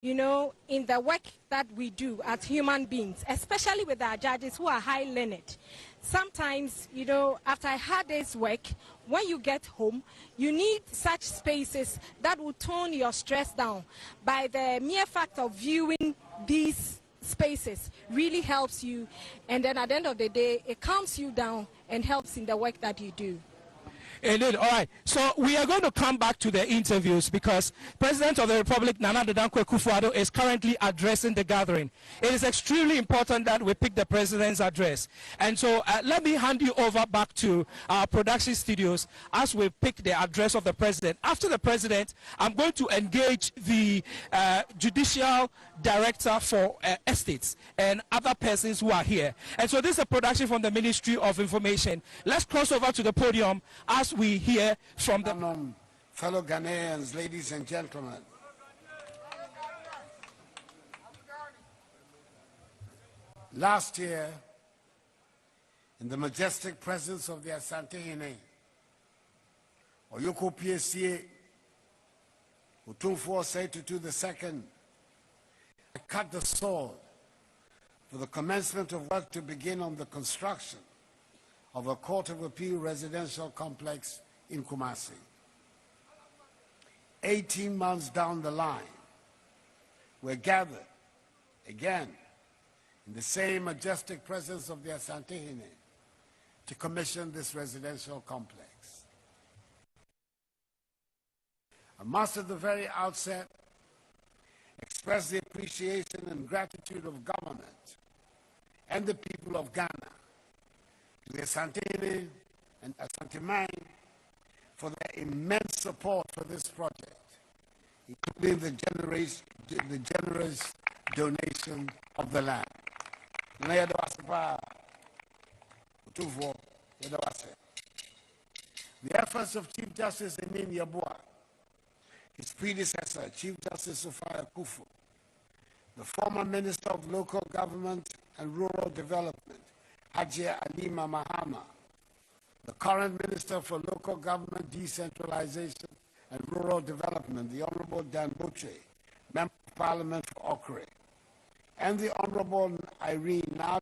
you know, in the work that we do as human beings, especially with our judges who are high learned. Sometimes, you know, after a hard day's work, when you get home, you need such spaces that will tone your stress down. By the mere fact of viewing these spaces really helps you, and then at the end of the day, it calms you down and helps in the work that you do. Indeed. All right. So we are going to come back to the interviews because President of the Republic, Nana Dankwa Akufo-Addo, is currently addressing the gathering. It is extremely important that we pick the President's address. And so let me hand you over back to our production studios as we pick the address of the President. After the President, I'm going to engage the Judicial Director for Estates and other persons who are here. And so this is a production from the Ministry of Information. Let's cross over to the podium as we hear from the fellow Ghanaians, ladies and gentlemen. Last year, in the majestic presence of the Asante Hene, Oyoko PSA, Otumfuo Osei-Tutu II, cut the sword for the commencement of work to begin on the construction of a Court of Appeal residential complex in Kumasi. 18 months down the line, we're gathered again in the same majestic presence of the Asante Hene to commission this residential complex. I must at the very outset express the appreciation and gratitude of government and the people of Ghana to the Asante Hene and Asante Mine for their immense support for this project, including the generous donation of the land. The efforts of Chief Justice Emin Yabua, his predecessor, Chief Justice Sofia Kufu, the former Minister of Local Government and Rural Development, Hajia Alima Mahama, the current Minister for Local Government Decentralization and Rural Development, the Honorable Dan Boche, Member of Parliament for Okre, and the Honorable Irene Nado.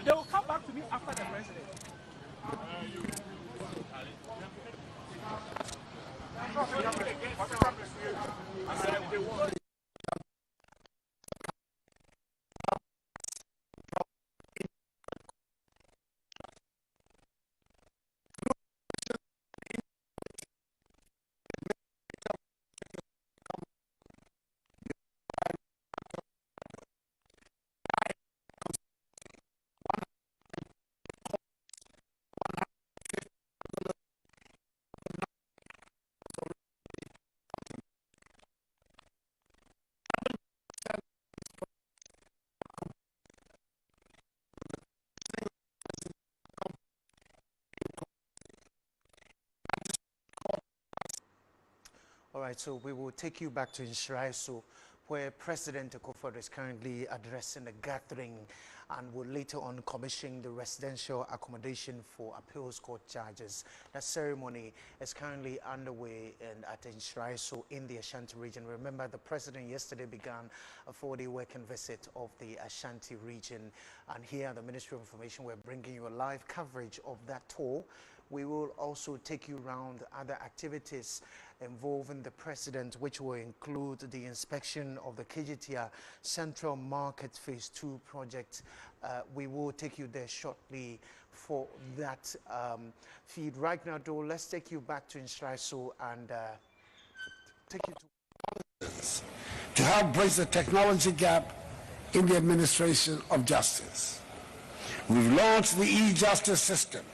They will come back to me after the President. All right, so we will take you back to Nshrai. So where President Akufo-Addo is currently addressing a gathering and will later on commission the residential accommodation for appeals court judges. That ceremony is currently underway at Nshiraiso in the Ashanti region. Remember, the president yesterday began a 4-day working visit of the Ashanti region. And here at the Ministry of Information, we're bringing you a live coverage of that tour. We will also take you around other activities involving the president, which will include the inspection of the KGTR Central Market Phase 2 project. We will take you there shortly for that feed. Right now, though, let's take you back to Nshiraiso and take you to help bridge the technology gap in the administration of justice. We've launched the e-justice system,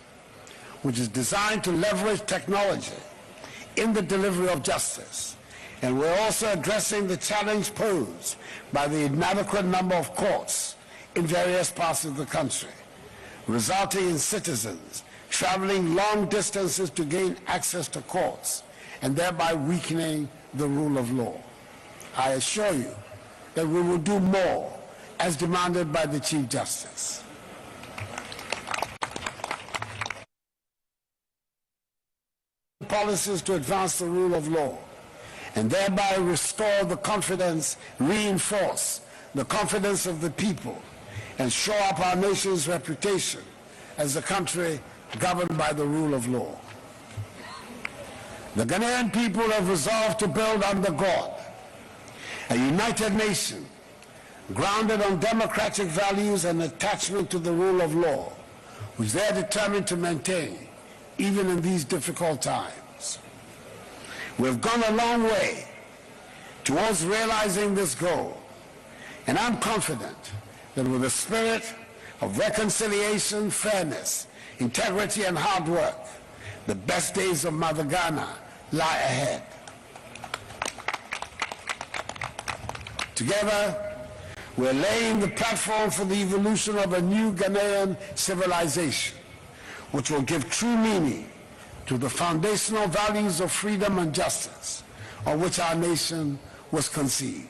which is designed to leverage technology in the delivery of justice. And we're also addressing the challenge posed by the inadequate number of courts in various parts of the country, resulting in citizens traveling long distances to gain access to courts and thereby weakening the rule of law. I assure you that we will do more as demanded by the Chief Justice. Policies to advance the rule of law and thereby restore the confidence, reinforce the confidence of the people, and shore up our nation's reputation as a country governed by the rule of law. The Ghanaian people have resolved to build under God a united nation grounded on democratic values and attachment to the rule of law, which they are determined to maintain even in these difficult times. We've gone a long way towards realizing this goal, and I'm confident that with a spirit of reconciliation, fairness, integrity, and hard work, the best days of Mother Ghana lie ahead. Together, we're laying the platform for the evolution of a new Ghanaian civilization, which will give true meaning to the foundational values of freedom and justice on which our nation was conceived.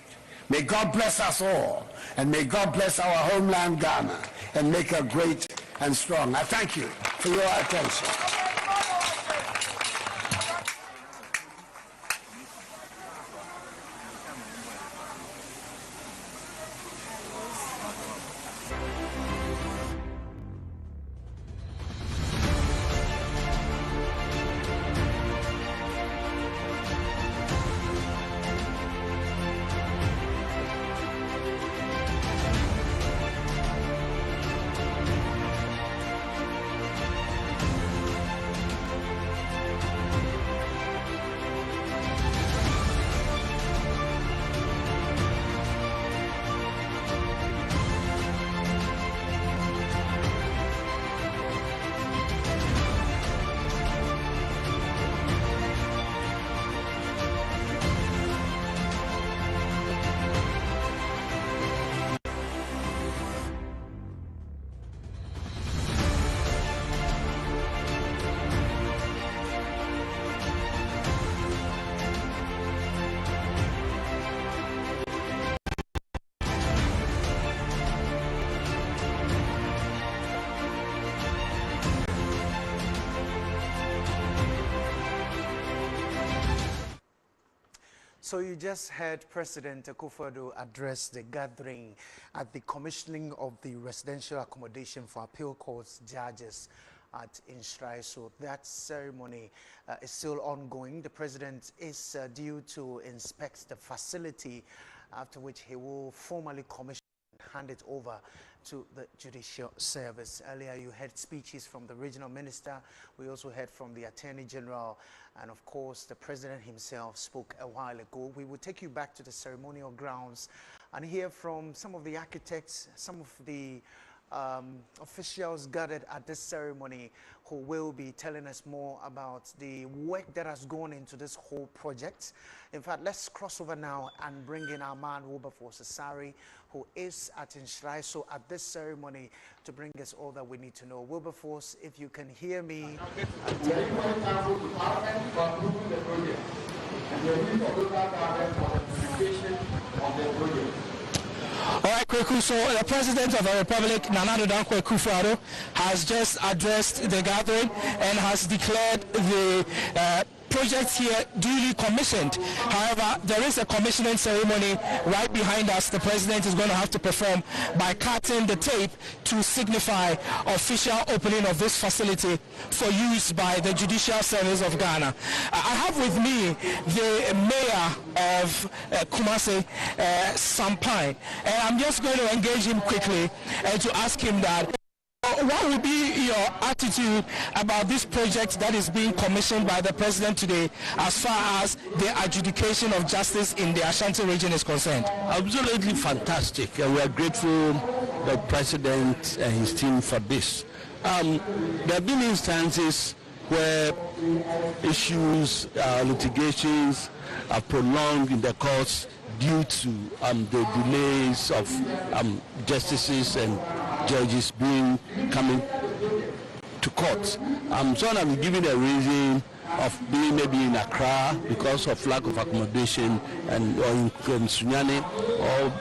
May God bless us all, and may God bless our homeland Ghana and make her great and strong. I thank you for your attention. So you just heard President Akufo-Addo address the gathering at the commissioning of the residential accommodation for appeal courts judges at Nshiraiso. So that ceremony is still ongoing. The president is due to inspect the facility, after which he will formally commission and hand it over to the Judicial Service. Earlier you heard speeches from the regional minister. We also heard from the Attorney General, and of course the president himself spoke a while ago. We will take you back to the ceremonial grounds and hear from some of the architects, some of the officials gathered at this ceremony who will be telling us more about the work that has gone into this whole project. In fact, let's cross over now and bring in our man Wilberforce Asari, who is at Nshiraiso at this ceremony, to bring us all that we need to know. Wilberforce, if you can hear me. All right, Kweku, so the President of the Republic, Nana Addo Dankwa Akufo-Addo, has just addressed the gathering and has declared the project here duly commissioned. However, there is a commissioning ceremony right behind us. The President is going to have to perform by cutting the tape to signify official opening of this facility for use by the Judicial Service of Ghana. I have with me the Mayor of Kumasi, Sampai, and I'm just going to engage him quickly and to ask him that. What would be your attitude about this project that is being commissioned by the President today as far as the adjudication of justice in the Ashanti region is concerned? Absolutely fantastic, and we are grateful to the President and his team for this. There have been instances where issues, litigations are prolonged in the courts due to the delays of justices and judges coming to court. So I'm giving a reason of being maybe in Accra because of lack of accommodation, and or in Sunyani, or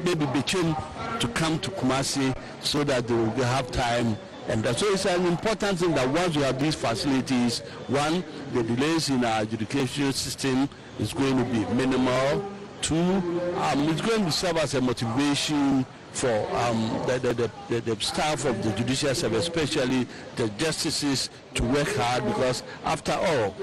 maybe between to come to Kumasi so that they will have time. And so it's an important thing that once we have these facilities, one, the delays in our education system is going to be minimal. Two, it's going to serve as a motivation for the staff of the Judicial Service, especially the justices, to work hard, because after all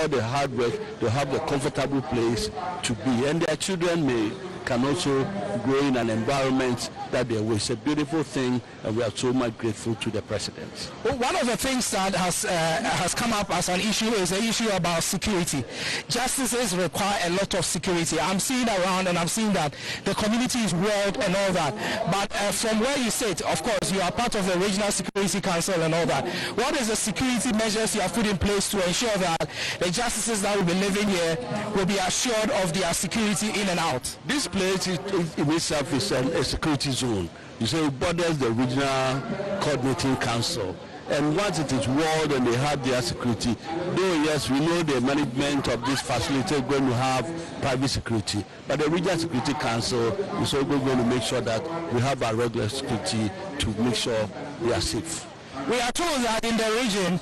the hard work, they have a comfortable place to be, and their children can also grow in an environment that they will. It's a beautiful thing, and we are so much grateful to the President. Well, one of the things that has come up as an issue is the issue about security. Justices require a lot of security. I'm seeing around, and I'm seeing that the community is worried and all that. But from where you sit, of course, you are part of the Regional Security Council and all that. What is the security measures you have put in place to ensure that the justices that will be living here will be assured of their security in and out? This place in itself is a security zone. You say it borders the Regional Coordinating Council. And once it is walled and they have their security, though yes, we know the management of this facility is going to have private security, but the Regional Security Council is also going to make sure that we have our regular security to make sure they are safe. We are told that in the region,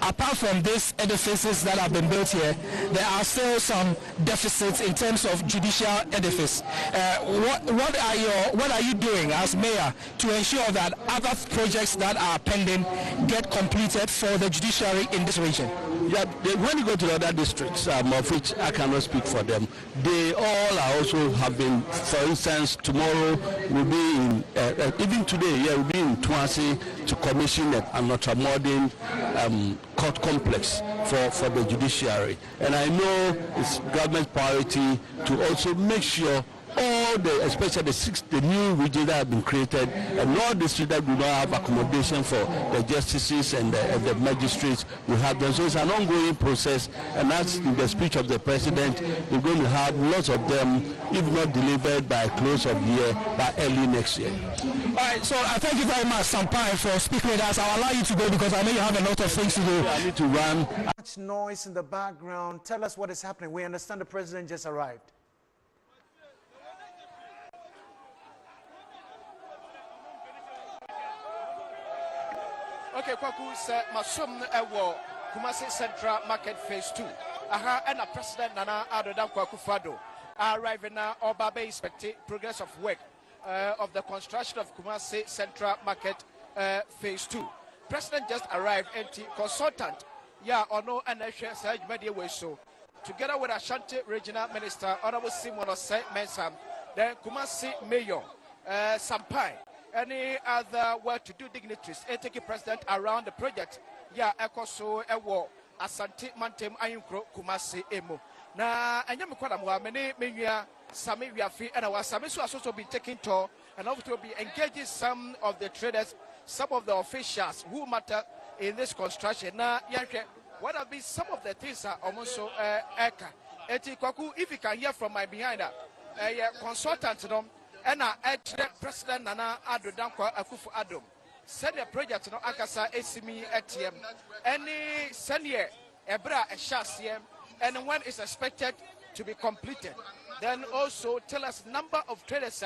apart from these edifices that have been built here, there are still some deficits in terms of judicial edifice. What are you doing as mayor to ensure that other projects that are pending get completed for the judiciary in this region? Yeah, when you go to the other districts, of which I cannot speak for them, they all are also having, for instance, tomorrow will be in, even today, we'll be in Tuasi to commission an ultra-modern court complex for the judiciary. And I know it's government priority to also make sure all especially the new regions that have been created, and all districts that do not have accommodation for the justices and the magistrates, we have them. So it's an ongoing process, and that's in the speech of the President. We're going to have lots of them, if not delivered by close of the year, by early next year. All right, so I thank you very much, Sampai, for speaking with us. I'll allow you to go because I know you have a lot of things to do. I need to run. Much noise in the background. Tell us what is happening. We understand the President just arrived. Okay, Kwaku said Masum Ewo, Kumasi Central Market Phase 2. Aha, and a President Nana Addo Dankwa Akufo-Addo arriving now, Obabe inspecting progress of work of the construction of Kumasi Central Market Phase 2. President just arrived, and consultant, no, and Serge Media so. Together with Ashanti Regional Minister, Honorable Simon Mensam, then Kumasi Mayor, Sampai. Any other well-to-do dignitaries taking President around the project? Ekoso Ewo Asante Mantem Ayunkro Kumasi Emo. Na anyam kwada mwa many Sami Wiafi and our Sami has also been taking tour and also be engaging some of the traders, some of the officials who matter in this construction. Na what have been some of the things are almost so eka. Eti Kwaku, if you can hear from my behind consultant and President Nana Addo Dankwa Akufo-Addo said the project no akasa esimi ATM any senior ebra eshasiem and when is expected to be completed. Then also tell us number of traders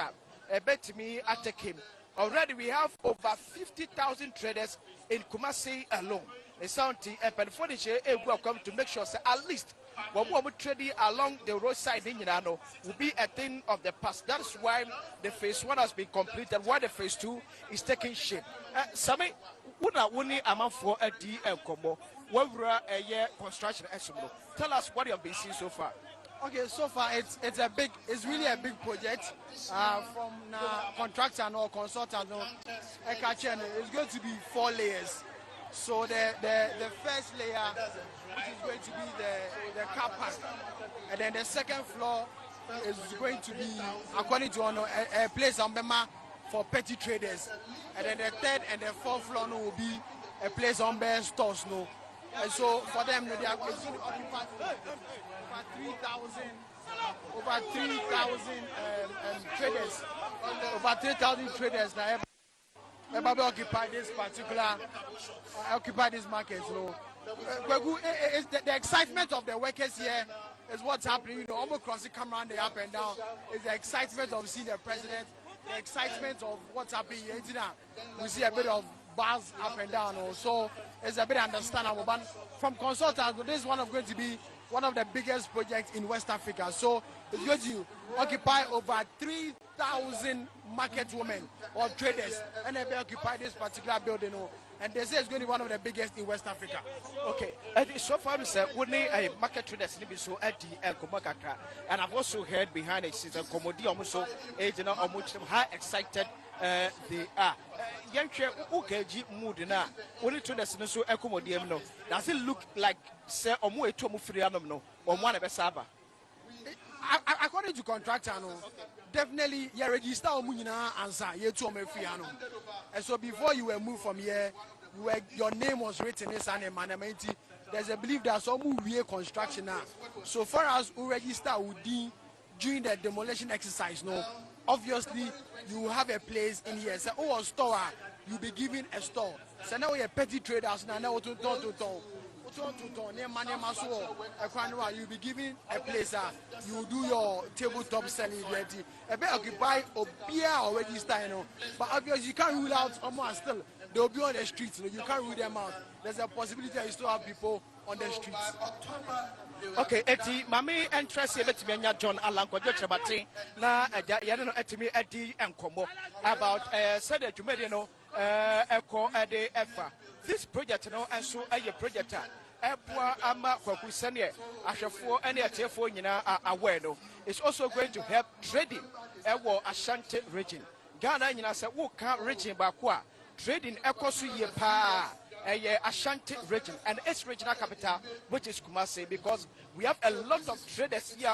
bet me at him. Already we have over 50,000 traders in Kumasi alone. The sounding and furniture welcome to make sure at least when we trading along the roadside in Yinano will be a thing of the past. That's why the phase 1 has been completed, while the phase 2 is taking shape. Sami, what are we amount for a DL combo? What were a year construction estimate? Tell us what you have been seeing so far. Okay, so far it's really a big project from contractor or consultant or it's going to be 4 layers. So the first layer, which is going to be the car park, and then the second floor is going to be, according to a place on Bema for petty traders, and then the third and the fourth floor will be a place on Bema stores. And so for them, they are going to occupy over 3,000 traders. Over 3,000 traders now ever occupy this market. So the excitement of the workers here is what's happening. Almost crossing camera and they up and down. It's the excitement of seeing the president. The excitement of what's happening here. We see a bit of buzz up and down. So it's a bit understandable. But from consultants, this is going to be one of the biggest projects in West Africa. So it's going to occupy over 3,000 market women or traders, and they occupy this particular building. And they say it's going to be one of the biggest in West Africa. Okay, so far, we need a market traders to be so at the Komakaka. And I've also heard behind it, since Komodi also, how excited they are. Yankee Ukeji Mudina, only traders so accommodate no. Does it look like say Omu Etomu Frianum no, or one of a Saba? According to contractor, definitely you register Omunina answer ye to Omefiano. And so before you were moved from here, your name was written in San Emanamenti. There's a belief that some real construction now. So far as who register during the demolition exercise, obviously you have a place in here. So a store, you'll be given a store. So now you're petty traders now to you'll be given a place. You do your tabletop selling. A bit occupy or beer or register, but obviously you can't rule out someone still. They'll be on the streets. You can't rule them out. There's a possibility that you still have people on the streets. Okay, Eti, Mami, interest in John Alan Kojabati, na Yano Etimi Edi and Komo about said that you made Echo Ade Efa. This project, and so a project. Ama Kwakusania, Ashafo, and Atefo, aware. It's also going to help trading Ashanti region. Ghana, Woka region Bakwa, trading Ekosu Yepa, Ashanti region, and its regional capital, which is Kumasi, because we have a lot of traders here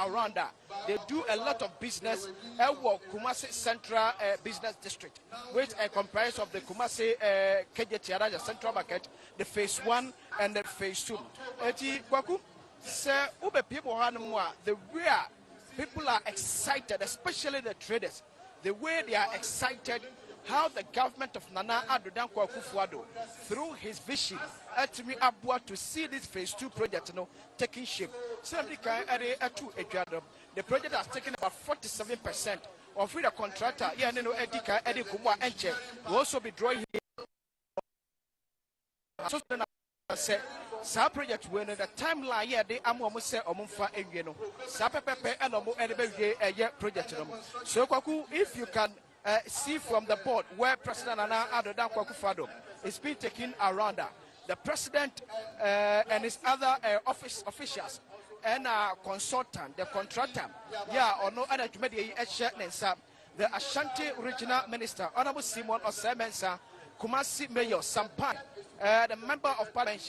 around that. They do a lot of business Kumasi Central Business District, which comprises of the Kumasi Kejetiara Central Market, the phase 1 and the phase 2. The way people are excited, especially the traders, the way they are excited how the government of Nana Addo Dankwa Akufo-Addo, through his vision, to see this phase 2 project taking shape. The project has taken about 47% of the contractor. Will also be drawing Sa project when the timeline here they say omumfa enwe sa pepepe and project so Kwaku, if you can see from the board where President Nana Addo Dankwa Akufo-Addo is being taken around the president and his other officials and consultant, the contractor, the Ashanti Regional Minister, Honorable Simon Osemensa, Kumasi Mayor Sampan, the Member of Parliament,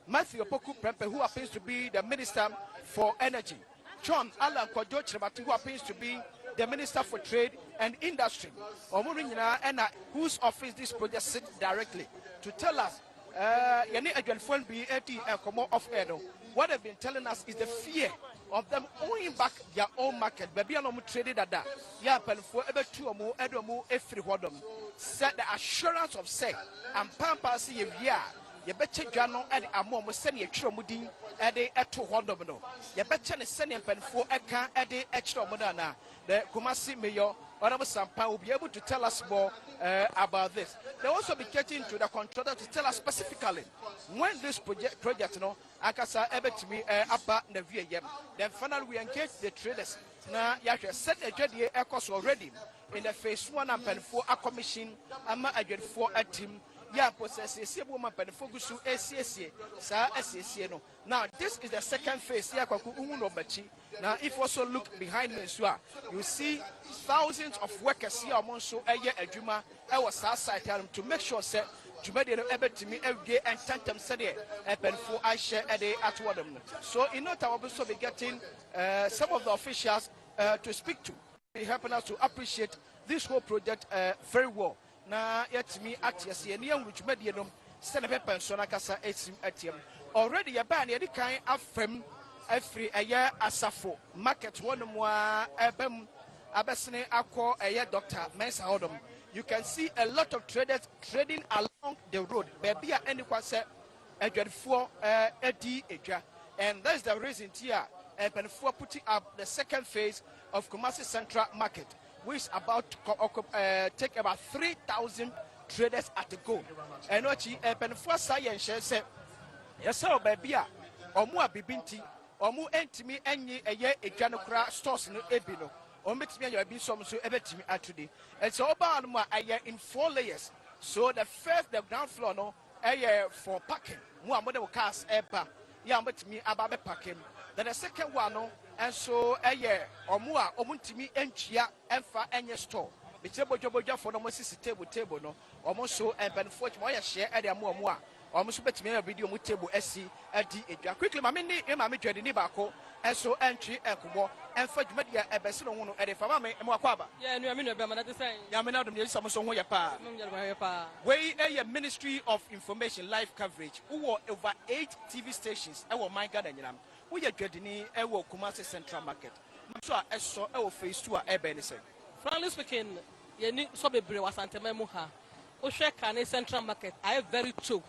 Matthew Opoku Prempe, who happens to be the Minister for Energy, John Alan Kwadwo Kyerematen, who happens to be the Minister for Trade and Industry, and whose office this project sits directly, to tell us what they've been telling us is the fear of them owing back their own market. Baby, I'm traded at that. Yeah, but for ever 2 or more, every one of them said the assurance of say and pampasy yeah ye beche dwa no e amo mo se ne atwiro mu din e de eto hondom no ye beche ne se ne mpanfo eka e de ekiro mo na the Kumasi mayor Honorable Sampa will be able to tell us more about this. They also be getting to the contractor to tell us specifically when this project no akasa ebet me apa na vie yem. Then finally we engage the traders. Na yahwe set a judie ekos already in the phase 1 and pen 4 a commission ama agent 4 a team. Ya process ese woman pen fogusu ACC sa ACC no. Now this is the second phase ya kwaku no bachi. Now if also look behind me so you see thousands of workers here among so eye adwuma e was side to make sure say jumade no ebetimi everyday and tantem said epenfo I share a day at one. So in order to also be getting some of the officials to speak to, be helping us to appreciate this whole project very well. Na yet me at yes which medium send a paper so nakasa etim already a ban any kind of fem every a year asafo market one more ebem abesne akọ a year doctor mensa hodom. You can see a lot of traders trading along the road. Baby anyone say for edi eja, and that's the reason here for putting up the second phase of Kumasi Central Market, which is about to take about 3,000 traders at the go. And what he for science said, yes, sir, baby, or more bibinti, or more entimi any a year a janokra stores no ebino. Or makes me a bit some so everything today. And so about in 4 layers. So the first, the ground floor, no, for parking. More model cars, yeah, but me about parking. Then the second one, no, and so a year or more, Wontumi and Chia and for any store. The table job for no table, no, almost so and benefit my share at the more. Almost bet me a video with table SC at the quickly, my mini, my major in Nibako, and so entry Ekubo, and for media a Bessino at the Famame and Mwakaba. Yeah, and you mean about the same. Yamanadam, yes, some song your pa. Way a Ministry of Information live coverage, who were over 8 TV stations, I will my garden. We are getting a Kumasi Central Market. So I saw our face to a benefit. Frankly speaking, you need so be was Antememuha. Oshekane Central Market, I have very true.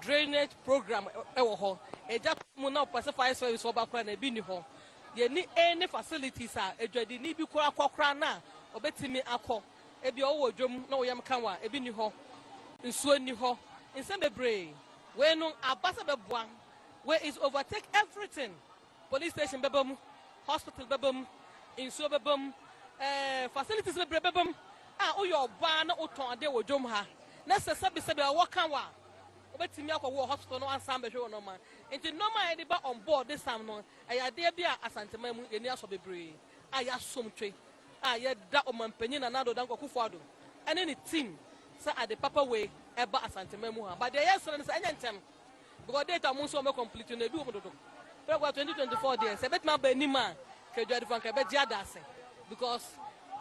Drainage program a just muna pacify service for background a bini home. You need any facilities are a jadi need be kwa krana or betty me ako a be all drum no yam kanwa a bini home in Sweeney ho in Sembebre where no abasa one where is overtake everything police station bebum hospital bebum in Sobebum facilities bebum oh your ban or ton de wo drum ha let's say wakanwa. But me akọ hospital no answer be hwe no man enti normal edi ba on board this time no ayade bia asantema mu eni aso bebre aya somtwe aya da omampanyi na nado dan kwakufu ado ene ni team say at the papa way eba asantema mu ha but the yes no say enyentem because data mu so me complete na edu omododo but 2024 there say bet ma ba ni man ke jwadi fan ka be dia dase because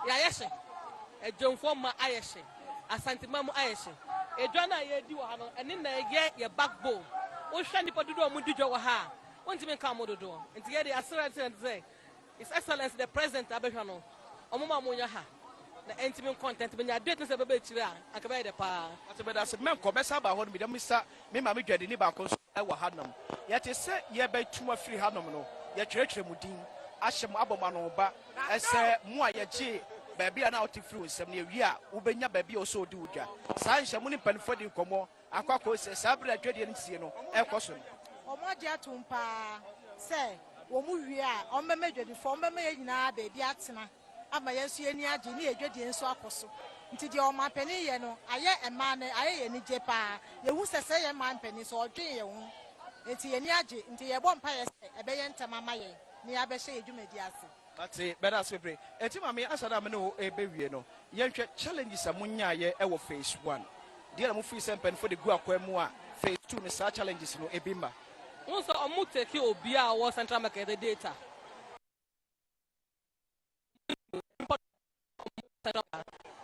ya yeshe e jonfo ma ayeshe asantema mu ayeshe Edwana ye di wa no ene na ye backbone o hwa nipa dodo mu di dwo wa ha wontimi ka mo dodo enti ye the assurance say his excellence the president abehwa no omoma mo nya ha na entimi content be nya date say bebe chire a akabe de pa atebe da se men ko be sa ba ho no me dem sa me ma me dwade ni ba ko so e wa ha nam ye te se ye be tuma free ha nam no ye kyerɛkyerɛ mu din ahyem aboma no ba ese mu a ye gye baby na out through some near ya ubenya baby also do ja san shamuni panfo di komo akwako se sabra dwede nsie no ekoso omoje atumpa se wo mu hwie a ommeme dwede fo ommeme ye nyina baby atena ama yesu ani age ni edwede nso akoso nti de o mapani ye no aye ema ne aye ye ni je pa ye hu sese ye mapani so odwen ye hu nti ye ni age nti ye bo mpa ye se ebe ye ntama ma ye ni abehye edwumadi ase. That's it. Better as we pray. Etimami asada me no ebewie no. Yenhwe challenges amunya ye e wo phase 1. Dear mo free sempen for the go akwemu a phase 2 ne sa challenges no ebimba. Won so omu take obi a wo central market the data.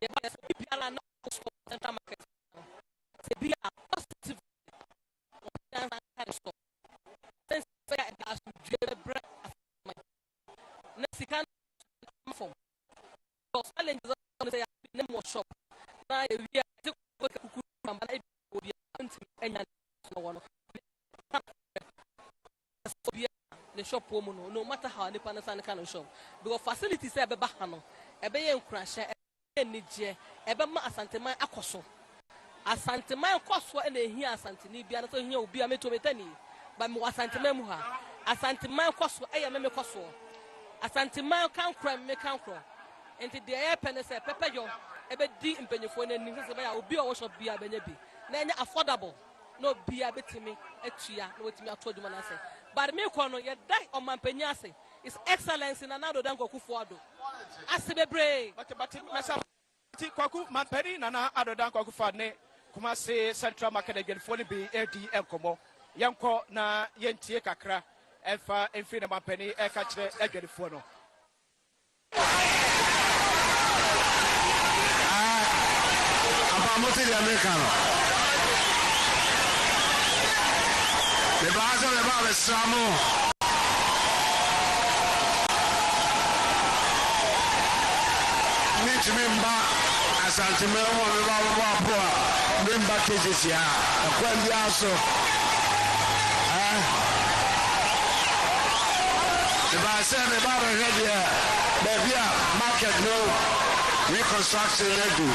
Ye ba se ala na central market. Se bi a positive. Since it has to Mexican form. Because challenges on the name of shop. Now we are to work and the shop woman, no matter how the Panasan kind of shop. Because facilities are Bahano, a bay and crash, a Niger, a Bama Asantema Akoso. Asantema Koswa and here Santini, Biana, here will be a metrometani, but more Santimemuha. Asantema Koswa, I am a Koso. Asantema can't cram, make can't crawl. And the air penny say, Pepper, a bit deep in Pennyphone and Nicosia will be a wash of beer, Benebi. Then affordable. No beer betting me, a chia, no with me, I told you, man, I say. But me, Kono, yet die on my penyase. It's excellence in another than Kokufuado. I say, brave. But myself, Kwaku, Mamperi, Nana, other than Kokufane, Kumase, Central Market again, Phone B, AD, and Como, Yanko, Na, Yentie Kakra, and Fa, and Freedom Mampeni, Ekache, again, Fono. Apamote di Americano. Le base Samo. Meet member Asantimemo, member cases here. A quendi also. The base the barber here. The market no reconstruction ready.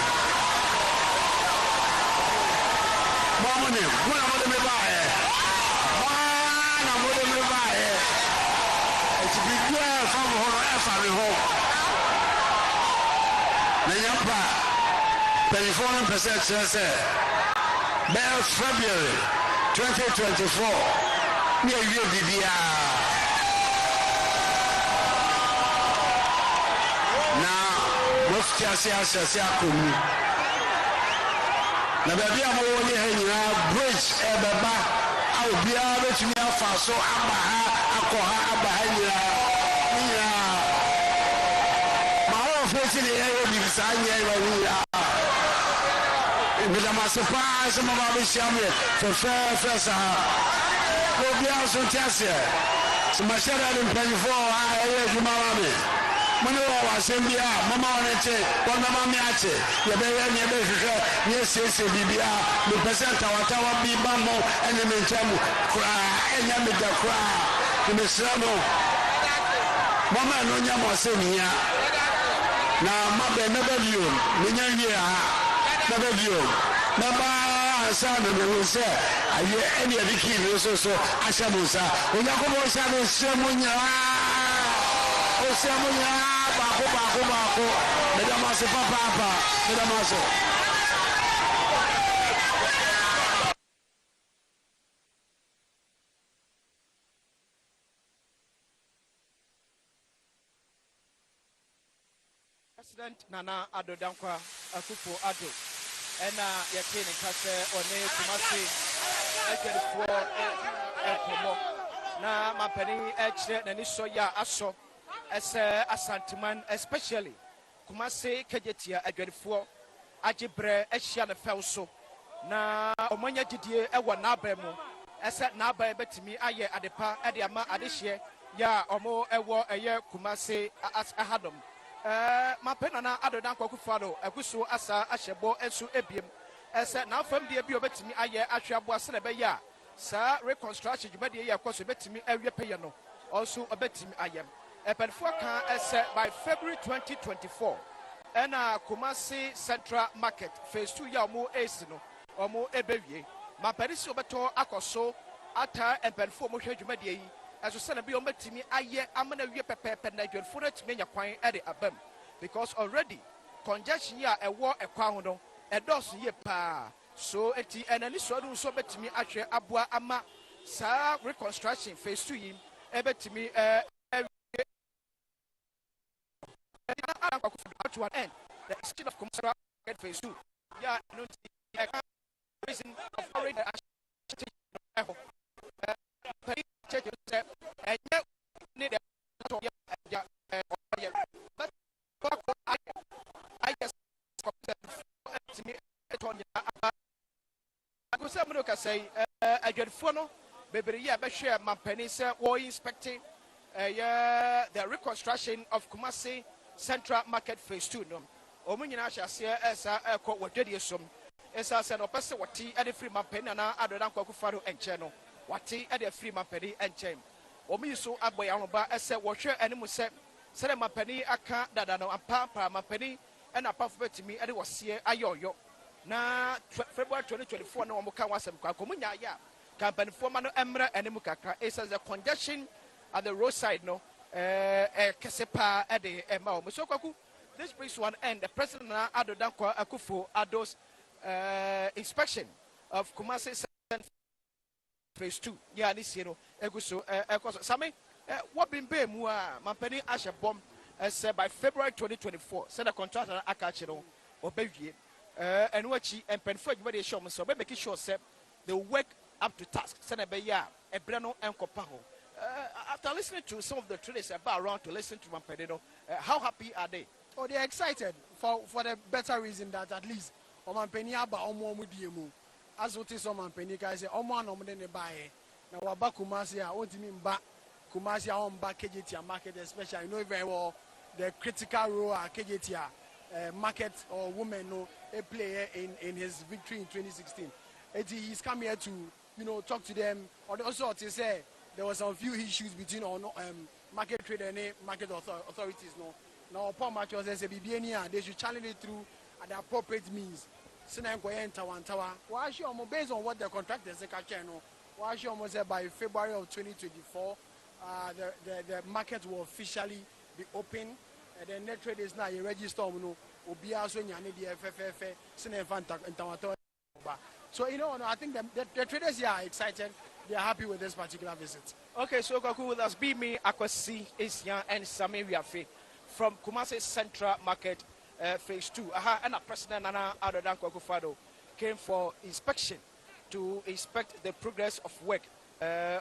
Money, when I'm going to buy it. I'm going to buy it. It's a big deal from family home. The young man, 24% says, February 2024, near you, BBR. Now, what's just a na baby amowo ni hanyina bridge ebeba a obia betumi afa so abaha akoha abaha nyira ma ho feti ni e bi sanye ba nyira bila masepa se ma ba shiamle for sa obia so tiase so ma shara ni mpanyfo a e di mama Mano Assemblia, Mama Onete, Mama Miache, Yabaya Nebeka, yes, Bibia, the present Tawa Bibamo, and the Mentamo, cry, and Yamita cry, in the Sano. Mama no Yama Semia. Now, Mother never view, Minya, never view. Naba son will say, I hear any of the kids also, Ashamusa, when Yakobo Shadow Semunya. Bako, Madame Papa, Madame. President Nana Ado Dankwa Akufo Ado, and Yakin and Kase One Kumasi, Ekele na Mapeni H, Nanisoya Aso. As a Santiman, especially Kumase Kajetia Agrifor, Ajibre, Eshian Felso, na Omanya Didier, Ewa Nabemo, as at Naba Betimi, Aye Adepa, Adiama Adishie, Ya Omo Ewa Aye Kumase as Ahadom. Mapenana Adodan Kokufado, Agusu Asa Ashebo, Esu Ebium, as at now from the Abio Betimi Aye Ashabwa Senebeya, Sir reconstruction, Jubadia, Kosu Betimi, Area Payano, also a Betimi Ayem. By February 2024, and Kumasi Central Market Phase 2 Yamu Esino, or more Ebevier, Maparis Obato Akoso, Ata and Penfo Mojumadi, as a son of Biometimi, Aye, Amana Yepepe, Penagel Furet Mania Quine at the Abem, because already congestion ya a war a quano, a dos ye pa. So at the end, and this one so bet me actually Abua Ama, Sa reconstruction Phase 2 him, Ebetimi, to an end. The exchange of commercial phase 2. Yeah, no reason of foreign I guess I say I get funnel, baby, yeah, but share my pennies, war inspecting the reconstruction of Kumasi Central Market Phase 2. No, Omunina shall say as a court with Judicial. As I said, Opessa what tea at the free man penny and other than Kokufaro and Channel. What tea at the free man penny and chain. omi so aboy anoba ese wo hwe animu se sere mapani aka dada no ampa pra mapani and a puff betimi and it was here ayoyo na February 2024 no muka wasem kwa komunya ya campaign for mano emra animu kakra is as a congestion at the roadside no kesepa at the emma so kwaku. This brings one end. The President Ado Dankwa Akufo-Addo's inspection of Kumasi Phase 2. Yeah, this year, Eguso, Sami, what been pay mua, Mampeni Asha bomb, said by February 2024, send a contractor Akachino, or Belgium, and Wachi and Penford, where they show me so, making sure, sir, they work up to task. Send a Beya, a Brano, and Copaho. After listening to some of the traders about around to listen to Mampedino, how happy are they? Oh, they're excited for the better reason that at least Omampeni aba omo mudiemu. As what is Omampeni guys say omo anomde ne bae. Na waba Kumasi a ontimi mba Kumasi a omba KJT market, especially you know very well the critical role KJT market or women no a player in his victory in 2016. He's come here to talk to them. Or also to say there was some few issues between market trader and market authorities no. Now, upon much was they should challenge it through the appropriate means. Based on what the contractors say, by February of 2024, the market will officially be open. The net trade is now registered. So, I think the traders here are excited. They are happy with this particular visit. Okay, so Kaku with us, be me, Akwasi, Isyan, and Sami Riafe. From Kumasi Central Market Phase 2. And a President Nana Ado Dankwa Akufo-Addo came for inspection to inspect the progress of work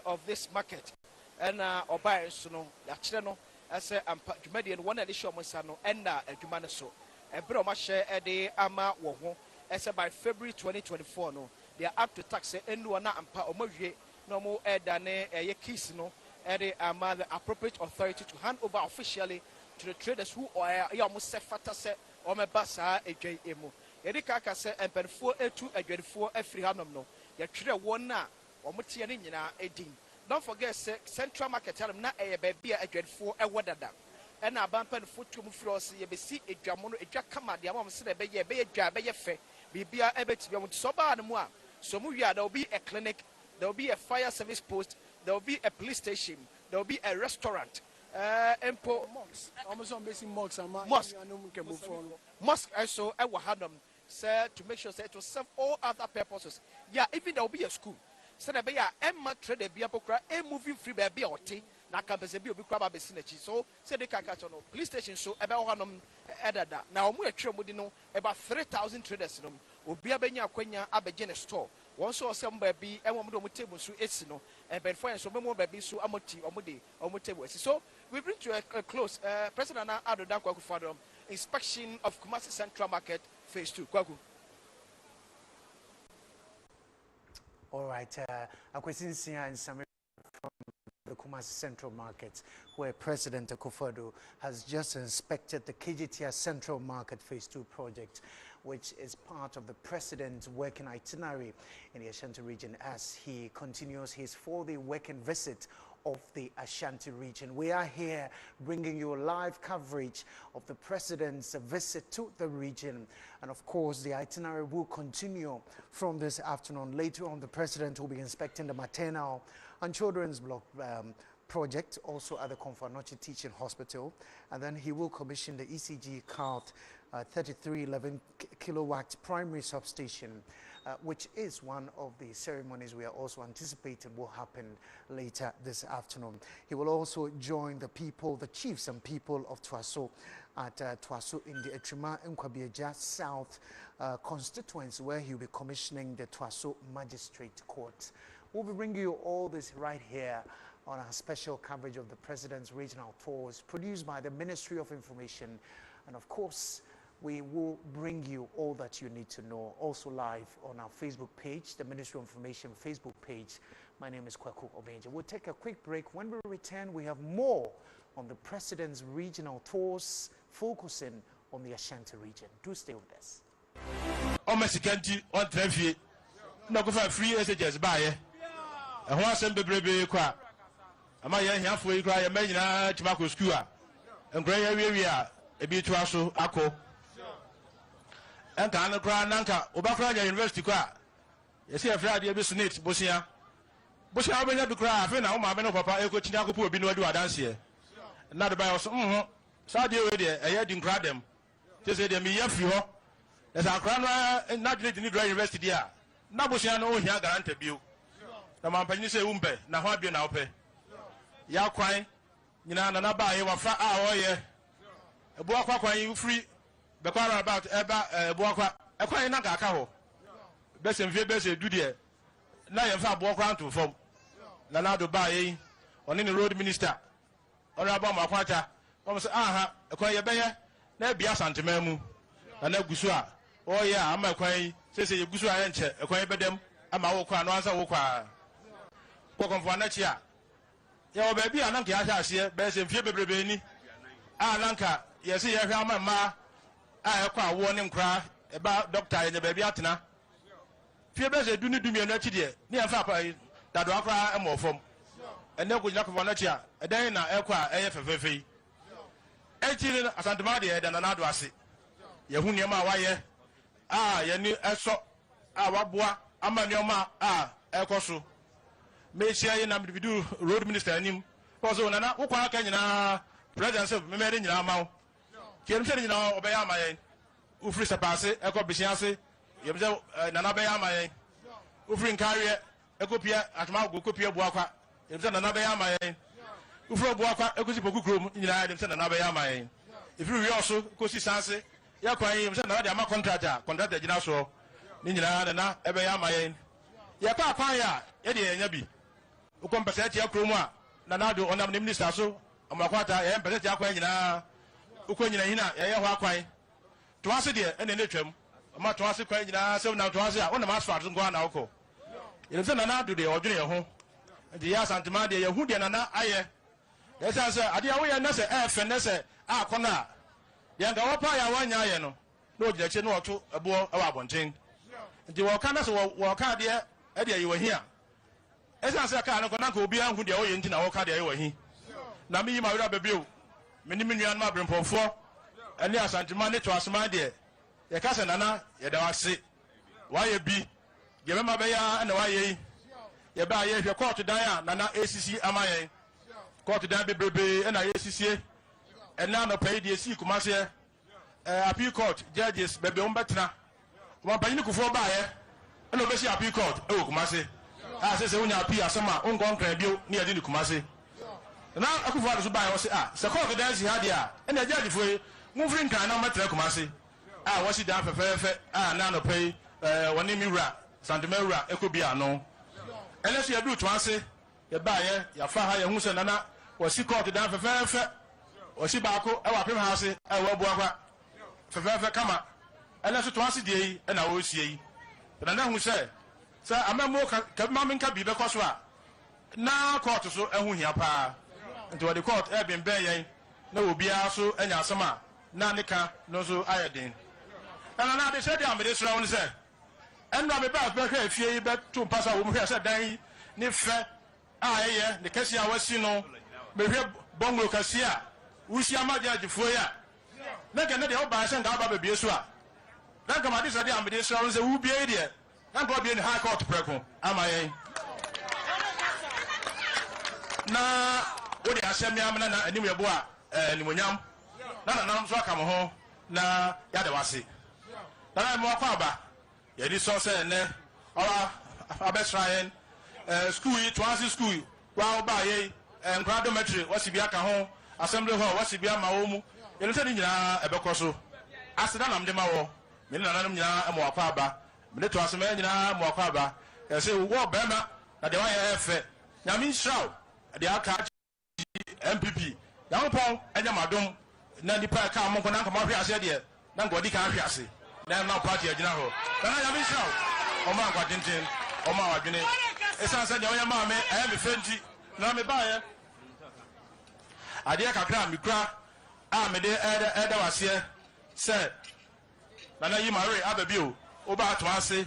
of this market. And Obai Suno, Yachino, as a Jumedian, one edition of Monsano, and a Jumanaso. A Bromashe Ede Ama Woho, as by February 2024, no, they are up to tax and Luana and Pa Omoje, no more Edane, a Kisino, Ede Ama, the appropriate authority to hand over officially to the traders who are almost set fatase or my bassa a JMO. Erika say and pen 4A2 a 24 a free hanum no. Ya trade one na or Mutianina a ding. Don't forget Central Market tell them not a baby a 24 a wadada. And a bumpen foot to floss ye be see a jamono a jacama, the amount said a bay a jab a fe, be a ebit soba and moi. So there will be a clinic, there will be a fire service post, there will be a police station, there will be a restaurant. Empo mosque also I will have them say to make sure to serve all other purposes. Yeah, even there will be a school. So there be a Emma trade be a moving free baby or tea. Na campus be crab vicinity. So say they can catch on police station so about one edada. Now we are about 3,000 traders will be a benya quenya abegin store. One saw some baby and one more table so it's no and Ben friends so more baby so amoti or mutable. So we bring to a close President Ado Dankwa Akufo-Addo inspection of Kumasi Central Market Phase 2. Kwaku. All right, Akwesi and Sami from the Kumasi Central Market, where President Akufo-Addo has just inspected the KJT Central Market Phase 2 project, which is part of the President's working itinerary in the Ashanti region as he continues his 4-day working visit of the Ashanti region. We are here bringing you live coverage of the President's visit to the region. And of course, the itinerary will continue from this afternoon. Later on, the President will be inspecting the maternal and children's block project, also at the Komfo-Anokye Teaching Hospital. And then he will commission the ECG cart 3311 kilowatt primary substation, which is one of the ceremonies we are also anticipating will happen later this afternoon. He will also join the people, the chiefs and people of Twaso at Twaso in the Etrima Nkwabieja South constituency, where he will be commissioning the Twaso Magistrate Court. We'll be bringing you all this right here on our special coverage of the President's regional tours produced by the Ministry of Information. And of course, we will bring you all that you need to know, also live on our Facebook page, the Ministry of Information Facebook page. My name is Kwaku Obenje. We'll take a quick break. When we return, we have more on the President's regional tours, focusing on the Ashanti region. Do stay with us. ama ye hiafo yi kra ye manyina timako school a nkra ye wi a ebi to aso akọ enka no kra nanka obakra ya university kwa ye se afra de bi snit bosia obenya du kra afi na wo ma be no papa ekochini akopo obi no adu adanse na de ba yo so sa de we de eye di nkra dem te se de mi ya fi ho na sa kra no na de ni dra university dia na bosia no ohia garanta bio na mampanyi se wumpe na ho abie na ope ya kwan nyina na ba ye wafa a oye ebu akwa kwan yi free be kwara about eba ebu akwa ekwan na ga aka ho be se mfie be se du de na ye fa abu akwa anto fom na do ba ye oni ni road minister ora ba ma kwacha o se aha ekwan ye be ye na bia santema mu na gusu a oye ama ekwan se ye gusu a ye nche ekwan ye bedem ama wo kwa no ansa wo kwa konfo na chia ya obabi ananka ya sha ase be se mfie bebrebe ni ananka ye se ye hwe ama ma a ekwa wo ne nkra e ba doctor ye baby atena fie be se du ni dumie no akide ni amfa pa dado akra emofom ene ko nyaka fo na chia edan na ekwa eye fefefe echiri asantuma de eda na do ase ye hu niam a waye ye ni eso a waboa ama nioma a ekoso me share ye na bidu road minister anim also na wokwa aka nyina president say me mere nyina mawo kiem se nyina obeya amaye ufri sepase eko bisiase yem se na beya amaye ufri nkare ekopia atuma go kopia buakwa yem se na beya amaye ufri buakwa ekosi poku krom nyina yem se na beya amaye ifri wi oso kosi sanse yakwan yem se na de ama contractor gyina so ni nyina na ebeya amaye yakwa kwan ya ye de enya bi ukom pese tia kromu a na do onam ne minister so amakwata ye pese tia kwan nyina ukon nyina hina ye ho akwan to ase de ene ne twam ama to ase kwan nyina se na to ase a wona asfalt ngo na uko ye se na do de odwene ye ho de ya santema de ye hu de na aye ye se ade a wo ye na se efe na se akona ye nga wo pa ya wanya ye no na ogina che no oto ebo ewa abonten de wo ka na se wo ka de e de ye wo hia esa se ka no ko na ko obi anhu de wo ye ntina wo ka de ye wo hi na mi yi ma wura bebio meni menua no abrempofo ene asantema ne to asema de ye ka se nana ye da wase wa ye bi ye be ma be ya na wa ye ye ba ye hwe court dan a nana ACC amaye court dan bebrebe na ye sisie ena no pay de si kumase appeal court judges bebe on betena mo panyi kufo ba ye ena obeshi appeal court e wo kumase a se unya appeal asema ongon kran bio ne ye de kumase na akufo ado so ba ye wo se se court dan si ha de a ena judge fo mu frin kan na metre kumase wo si dan fefefe na no pay woni mi wura santema wura ekobia no ene so ye du to ase ye ba ye ya fa ha ye hu se nana wo si court dan fefefe wo si ba ko e wa pem ha se e wo bua kwa fefefe kama ene so to ase de yi e na wo sie yi na hu se amamo ka mamin ka bi be ko so a na court so ehu hia pa nti wo de court e bin be yen na obi a so anya asema na nika no so ayedin na de se de amede so won se enra me ba be hwa afie yi be to mpasa wo mu hwa se dan ni fe ayeye ne kesi a wasi no me hwe bonglo kasi a wusi amade agifo ya na ke ne de oba se nda ba be bie so a na ka ma de se de amede so won se wu bie de na ko bie ni high court preko amaye na wo de asem ya amna na anim yebo a nimonyam na so aka mo ho na ya de wase na mo akwa aba ye di so se ne ora abesrayen school yi twansi school wa ba ye nkra dormitory wasi bia ka ho assembly hall wasi bia ma wo mu ye no se ni nyina ebekọ so asida nam de ma wo me ni nanam nyina mo akwa aba me to asema nyina mo akwa aba ye se wo bema na de wa ye efe nyame shraw de aka MPP yampon enya madom na nipa ka mo na nka ma hwe ase de na ngodi ka hwe ase na party agina ho na nyame shraw o ma kwa tintin o ma wadwene esa sa nyawo ya ma me aye me fenti na me ba ye ade kakra me kura a me de eda wase se na yi mare ababio o ba to ase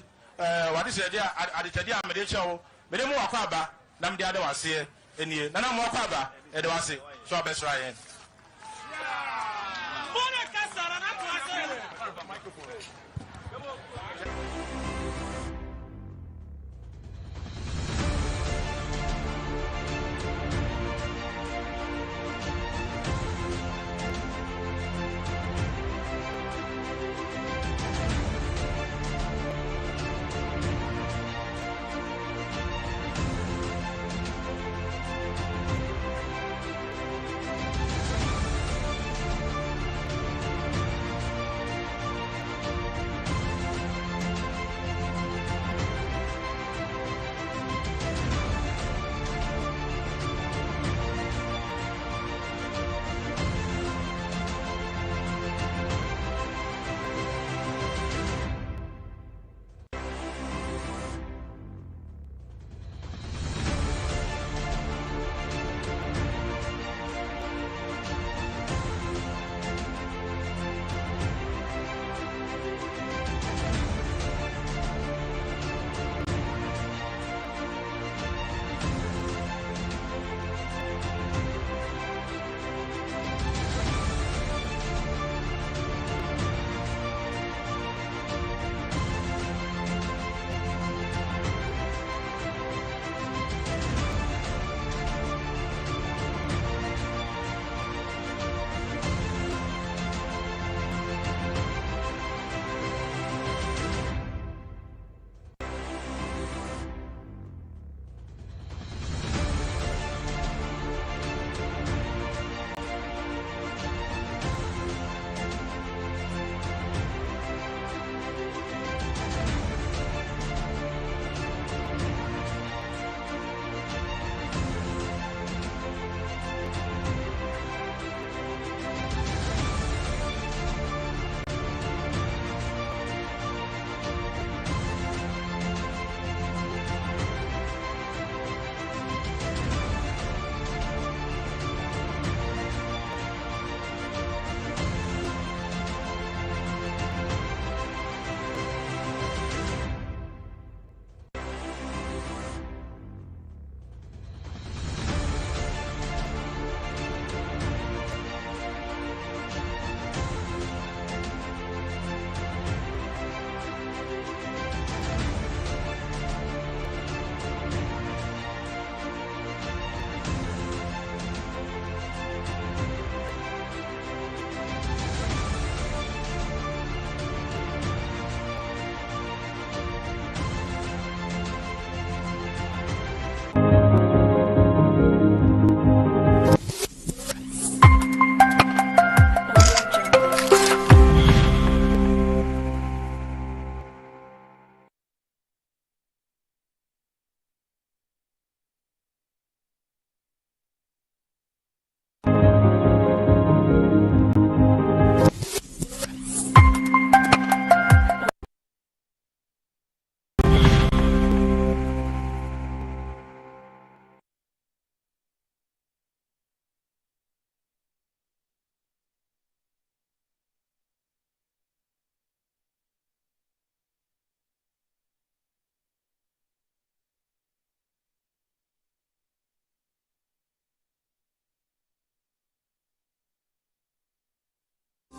wade se de ade tade a me de chewo me de mo wakwa aba na me de ade wase enie nana mo kwaba e de wase so abesra yen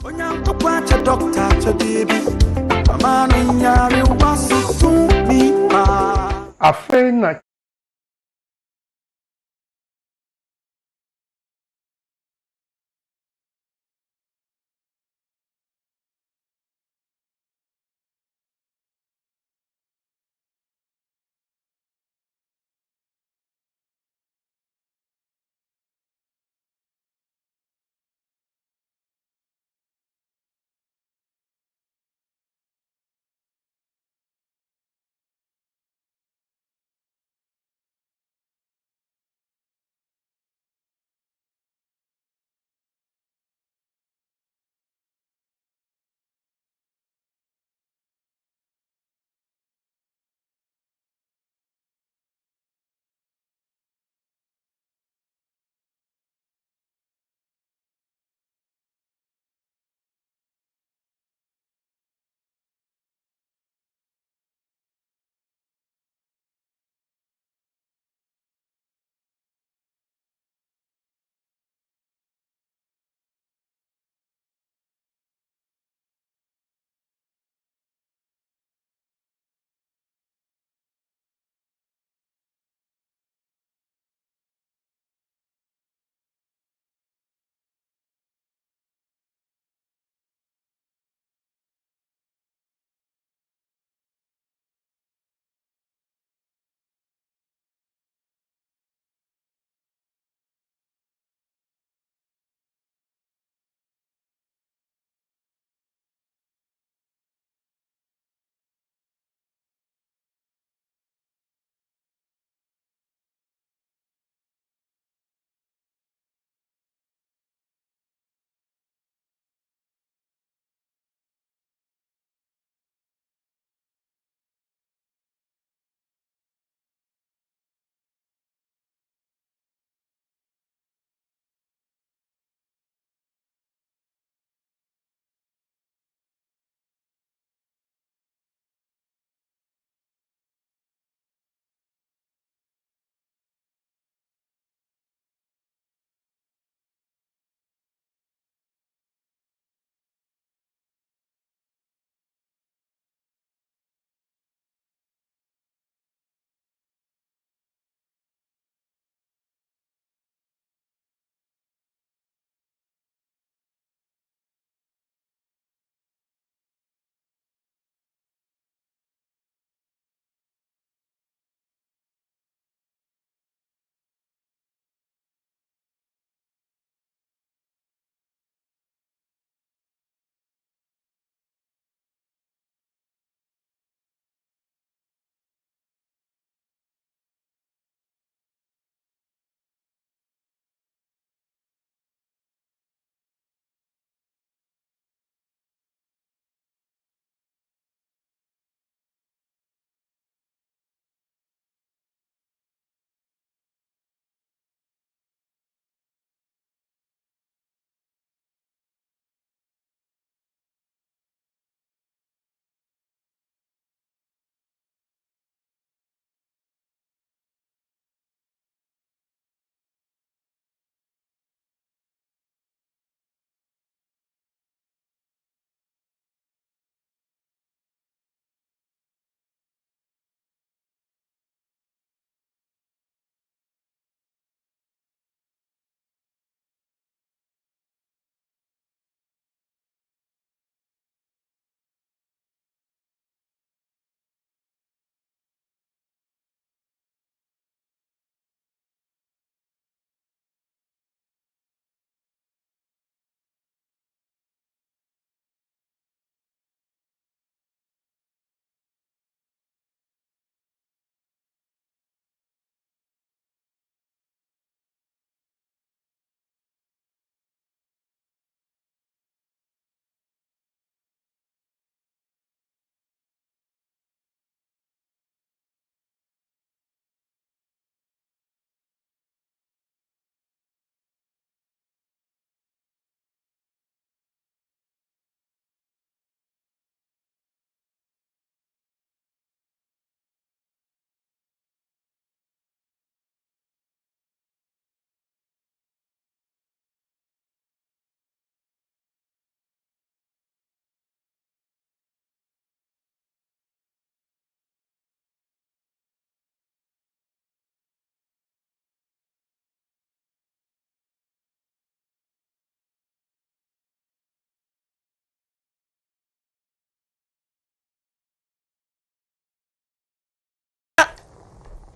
Onyanko kwacha doctor to baby. Mama nyari wasi to me. Afei na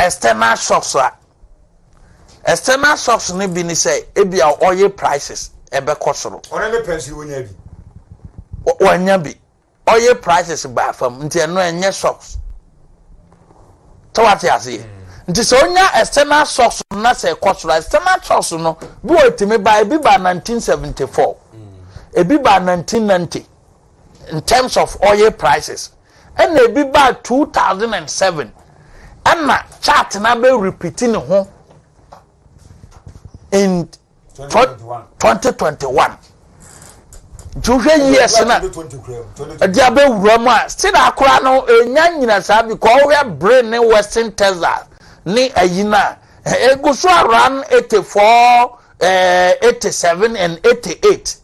external shocks ne bi ni say ebia oil prices ebe kosoro only person wonya bi wanya bi oil prices ba fam nti eno enye shocks to what you say nti so onya external shocks na say kosoro external shocks no bi otimi ba ebi ba 1974 ebi ba 1990 in terms of oil prices and ebi ba 2007 and chart na be repeating ho in 2021 juwe years na dia be wurama still akora no enya nyina sa bi ko we brain in Western Texas ni ayina eguso around 84 87 and 88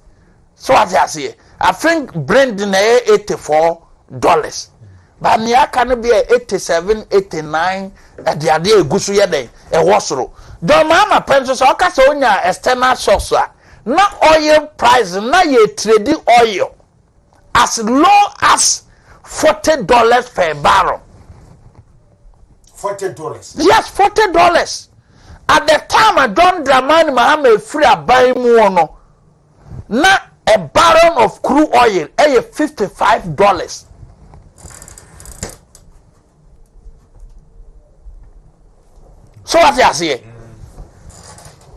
so what I say I think brain na $84 but ni aka no be 87 89 de ade eguso ye den e wosoro don mama penso so ka so nya external source na oil price na ye trade oil as low as $40 per barrel. $40. Yes, $40. At the time I don't Dramani Mahama free a buy mu no na a barrel of crude oil $55. So what you say?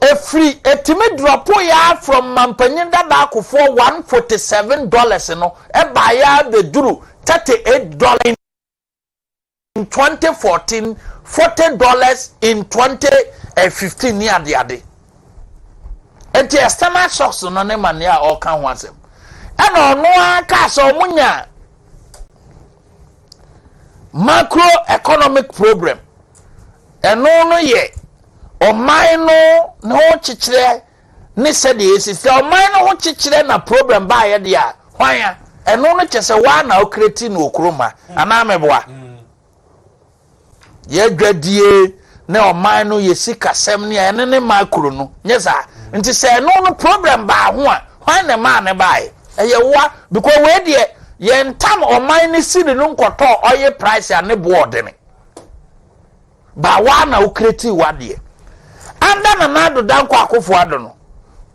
A free a timid drop ya from Mampanyinda back for $147 no e buy the duru $38 in 2014, $40 in 2015 near the other. And the external shocks no ne man ya all can once him. And on no castle munya macroeconomic problem. And no ye o mine no chichire ne said is o mine no chichire na problem ba ye dia hwan and no chese wa na o create no okroma ana meboa ye dwadie na o mine no ye sika sem ne ene ne macro no nyesa nti se no problem ba ho a hwan na ma ne ba ye wa because we die ye ntam o mine si ne nkoto oil price ane board ne ba wa na o create wa die anda na nado danko akofo ado no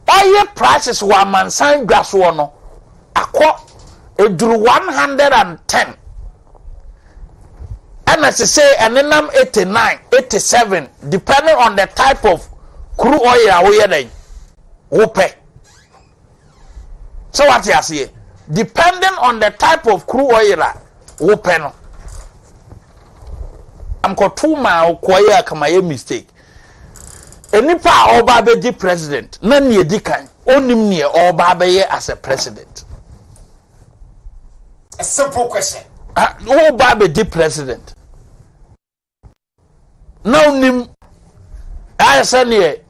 oil prices wa mansan dwaso no akọ eduru 110 and as I say enenam 89 87 depending on the type of crude oil awoye den wo pe so what you say depending on the type of crude oil wo pe no am ko tuma okoye akamaye mistake enipa oba be di president na ne edikan onim ne oba be ye as a president. A simple question. Oba be di president na onim ayesa ne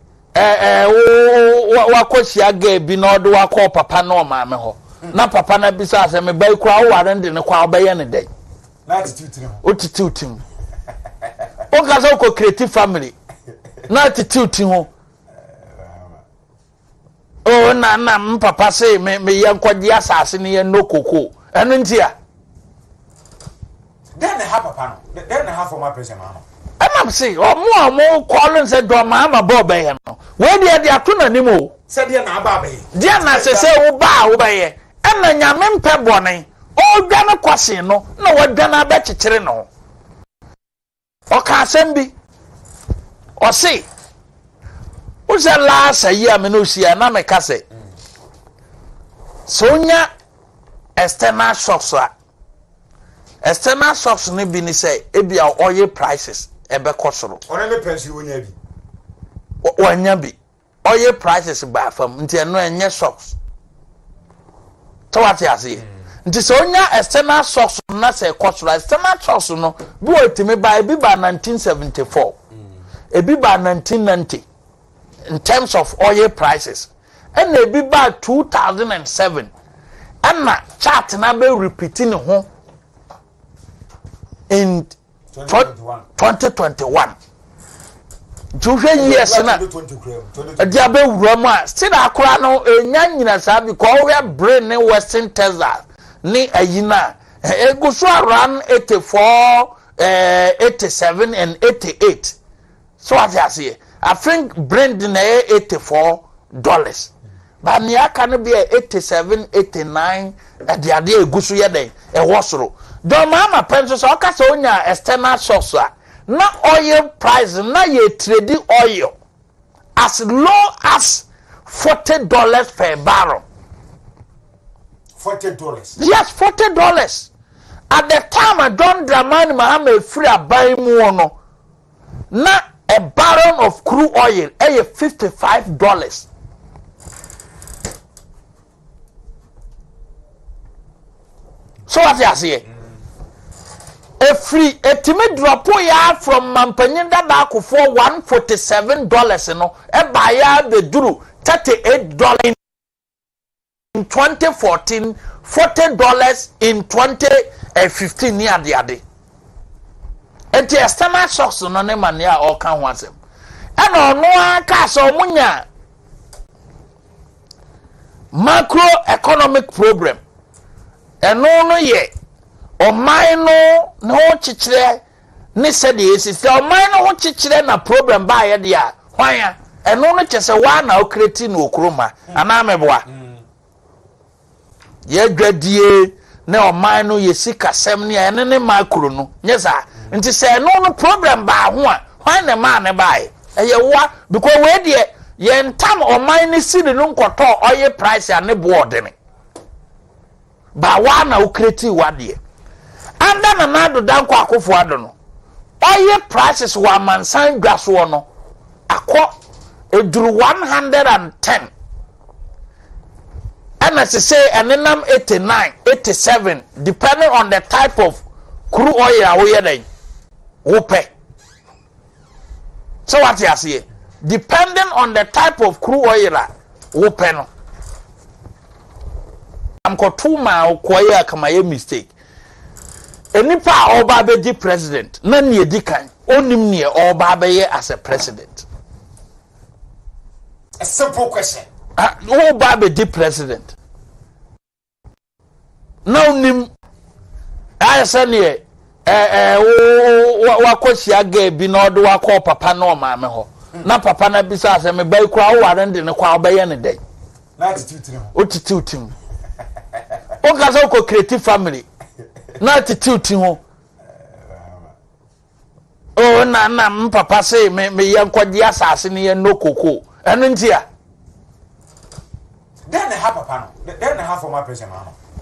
wa kwasia ga bi na odo wa call papa na o ma me ho na papa na bisa ase me bai kura o ware ndi ne kwa obaye ne dai na attitude o titutim o ka so ko creative family na attitude ho o na papa say me ye nkwaji asase ne ye no koko enu ntia then the papa no then the half of my president no I'm say o mo calling say do ma bo be ye no we dey atuna nim o say dey na aba be dey na say wo ba wo be ye na nyame mpe bone o dwa no kwase no na wo dwa na ba kikire no o ka asem bi o say o say last year me no sia na me ka say so nya external shocks ne bi ni say ebia oil prices ebe kosoro only person wonya bi wanya bi oil prices ba fam nti eno enye shocks to what you say nti so nya external shocks na say kosoro external shocks no bi otimi ba ebi ba 1974 ebi ba 1990 in terms of oil prices and ebi ba 2007 and na chart na be repeating ho in 2021 juwe years na dia be wurama still akora no enya nyina sa bi ko we brain in Western Texas ni ayina eguso around 84 87 and 88. So what I say, I think Brent na $84. But niaka no be 87, 89 at the idea gusu yede e wosoro. Don mama penso so ka se onya external source na oil price na ye trade oil as low as $40 per barrel. $40. Yes, $40. At the time I don't Dramani Mahama free a buy no. Na a barrel of crude oil $55. So what you say? A free a timid drop ya from Mampanyinda back for $147, you know. A buyer the duru $38 in 2014, $40 in 2015 near the other. And the external shocks no name and ya all can want them. And on no castle munya macroeconomic problem. And no ye or mine no chichre ni said yes, it's the mine no chichre na problem by a dear. Why? And no just a one now creating no chroma and I'm a boy. Ye gradie na o man no ye sika sem ne ene ne makro no nyesa nti se no problem ba ho a hwan ne man ne bai eye wa because we de ye ntam o man ne sidi no nkoto oye price ane board ne ba wa na o kreti wa de anda na na do dan kwa akofo ado no oye prices wa mansan dwaso no akọ eduru 110. And as I say, and then I'm 89, 87, depending on the type of crude oil we are in. So what you say? Depending on the type of crude oil we pay. I'm got 2 miles kwaya kama mistake. Enipa oba be di president. None ye dikan. Onim nie oba be as a president. A simple question. Who Babe the president? No nim. I said here. Wakosia gave be no do wako papa no mama ho. Na papa na bisa se me bai kwa warende ne kwa obaye ne dey. Na attitude him. Attitude him. O ka so ko creative family. Na attitude him. Oh na papa say me ye kwadi asase ne ye no koko. Eno ntia. Then I have a panel. Then I have for my president.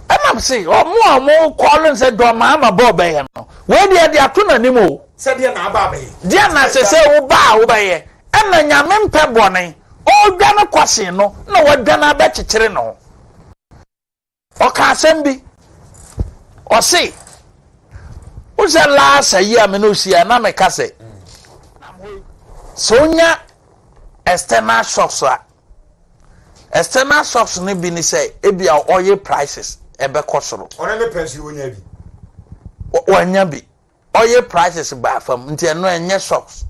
I'm saying, or more calling said, do Mama Bobby. Where they are tuna nimo? Said dear Nababe. Dear Nasa say, oh, bow by and then Yamin Pebonny. Oh, Dana Quasino. No, what Dana bet you Chirino. Or Casembi. Or say, who's that last a year Minusia and I'm a casse? Sonia external shocks. External shocks ni bi ni say ebi a oil prices ebe kosoro. Ona me pension wonya bi. Wonya bi. Oil prices ba fam nti eno enye shocks.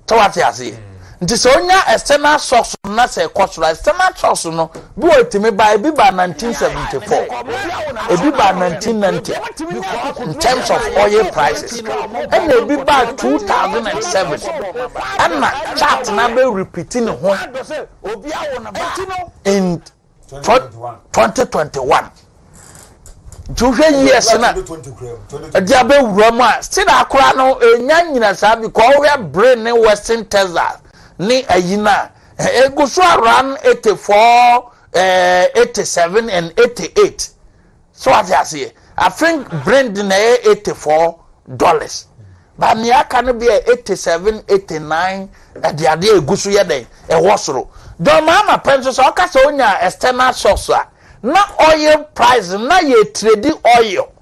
To what you say? Nti so onya external shocks na say kosoro. External shocks no bi otimi ba ebi ba 1974. Ebi ba 1990 in terms of oil prices. And ebi ba 2007. And na chart na be repeating ho in 2021. Juhe years na dia be wurama still akora no enya nyina sa bi ko we brain ne Western Texas ni ayina eguso around 84 87 and 88. So what I say, I think brain na $84. But niaka no be 87 89 at the idea gusu yede e wosoro. Don mama penso so ka se onya external source na oil price na ye trade oil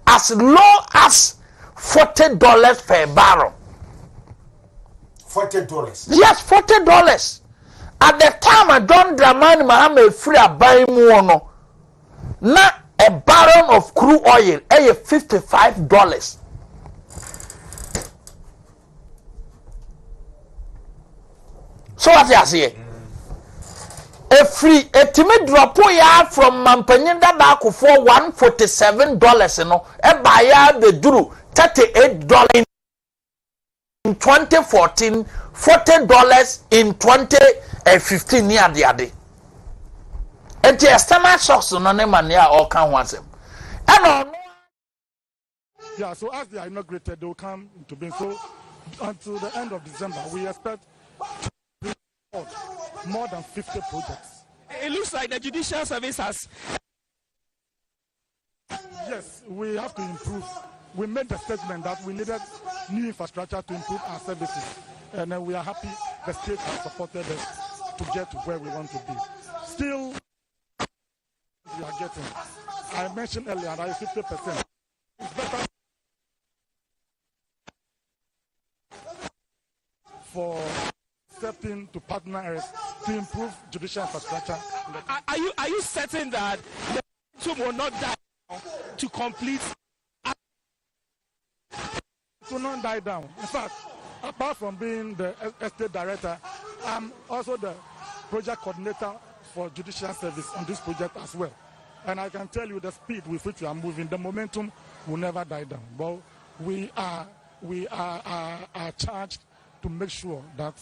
as low as $40 per barrel. $40. Yes, $40. At the time I don't Dramani Mahama free a buy no. Na a barrel of crude oil $55. So what you say? a free etime drop ya from mampanyin dada for $147 no e buy ya the duru $38 in 2014, $40 in 2015 near the other. And the external shocks no ne mania all can want him. And yeah, so as they are inaugurated, they will come into being. So until the end of December, we expect to bring more than 50 projects. It looks like the judicial service has. Yes, we have to improve. We made the statement that we needed new infrastructure to improve our services. And we are happy the state has supported us to get to where we want to be. Still, we are getting. I mentioned earlier that 50%. It's better for stepping to partner areas to improve judicial infrastructure. Are you certain that the two will not die to complete? It will not die down. In fact, apart from being the estate director, I'm also the project coordinator for judicial service on this project as well. And I can tell you the speed with which we are moving, the momentum will never die down. But we are charged to make sure that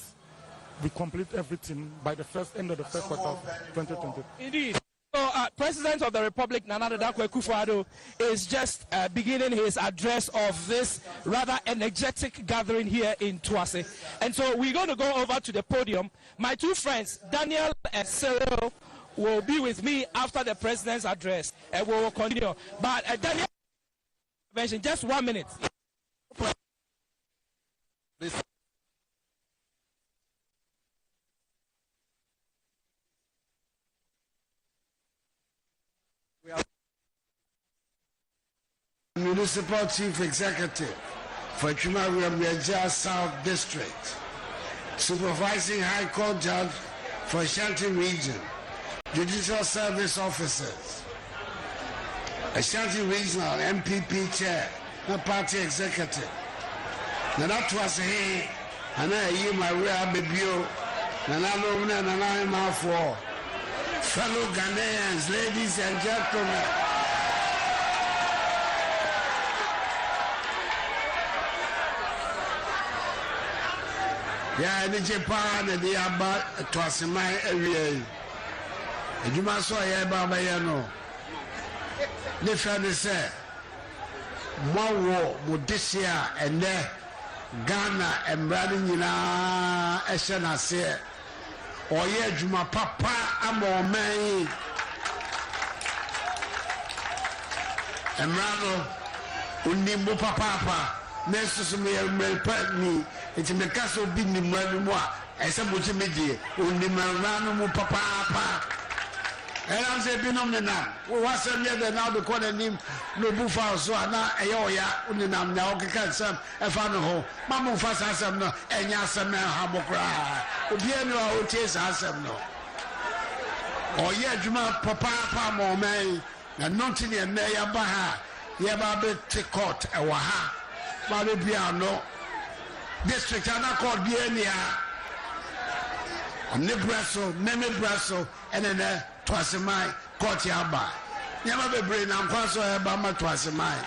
we complete everything by the end of the first quarter of 2020. Indeed. So, President of the Republic, Nana Dankwa Akufo-Addo, is just beginning his address of this rather energetic gathering here in Tuase. And so we're going to go over to the podium. My two friends, Daniel and Cyril, will be with me after the President's address. And we will continue. But Daniel, just 1 minute. Municipal Chief Executive for Chumawia South District, Supervising High Court Judge for Ashanti Region, Judicial Service Officers, Ashanti Regional MPP Chair, the Party Executive. Now that was a and I my real baby, and I know for fellow Ghanaians, ladies and gentlemen. Yeah, the Japan and the Abba to my area. And you must say, Babayano. The family said, Mawo, Modisia, and there Ghana and Bradina, Eshana say, or yet Juma Papa, Amo May. And Rano, Unimbo Papa. Nesu me me enti me kaso bi ni manu mu a ese bochi medie oni manu mu papa and am say bi nom ne na wo wasem ye de na de ko na nim no bu fa so na eye oya oni nam na okeka sam e fa no ho mamu fa sam no enya sam ha bokra obi enu a o tie sam no oye adwuma papa mo man na nonti ne na ya ba ha ye ba be te court e wa ha Biano district and I called Biania. Nebrasso, Meme Brasso, and then twice a mile, Cotiaba. Never be brain and Quasso Abama twice a mile.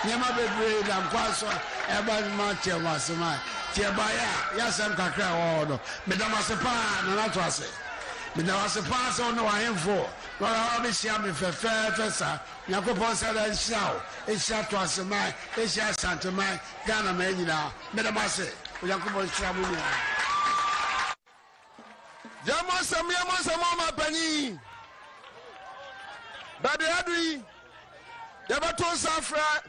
Never be brain and Quasso Abama was a mile. Tiabaya, Yasam Kakra order. Madame Sapan, and that was it. Madame Sapan, on no I am for. Well, I'll be sharing for fair, sir. Yakupon said and shout. It's shot twice a mile. It's shot Santa Mai, Ghana Medina. Madame Masse, Yakupon Shabu. Yamosa Mama Penny. Baby Adri, Yabaton Safra,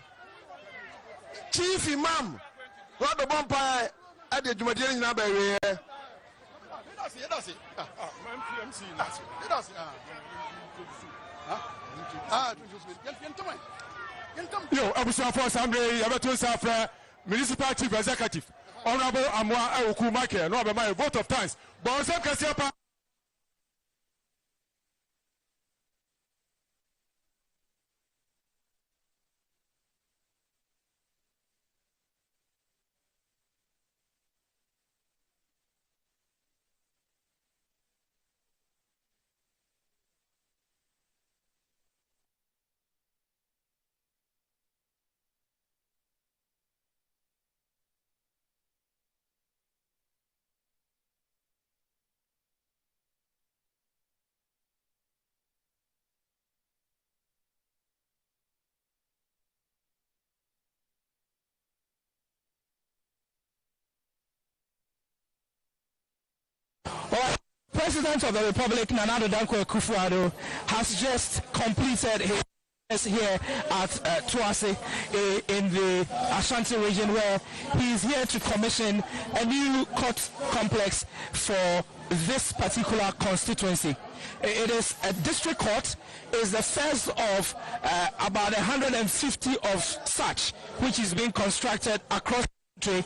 Chief Imam, what the bumpire at the Jumadin Nabe. That's it. Yo, Abusa for Sunday, Yabaton Safra, Municipal Chief Executive, Honorable Amwa Aokumake, no, by my vote of thanks. Bonsa Kasiapa. President of the Republic, Nana Addo Dankwa Akufo-Addo, has just completed his here at Tuase in the Ashanti region, where he is here to commission a new court complex for this particular constituency. It is a district court. Is the first of about 150 of such, which is being constructed across the country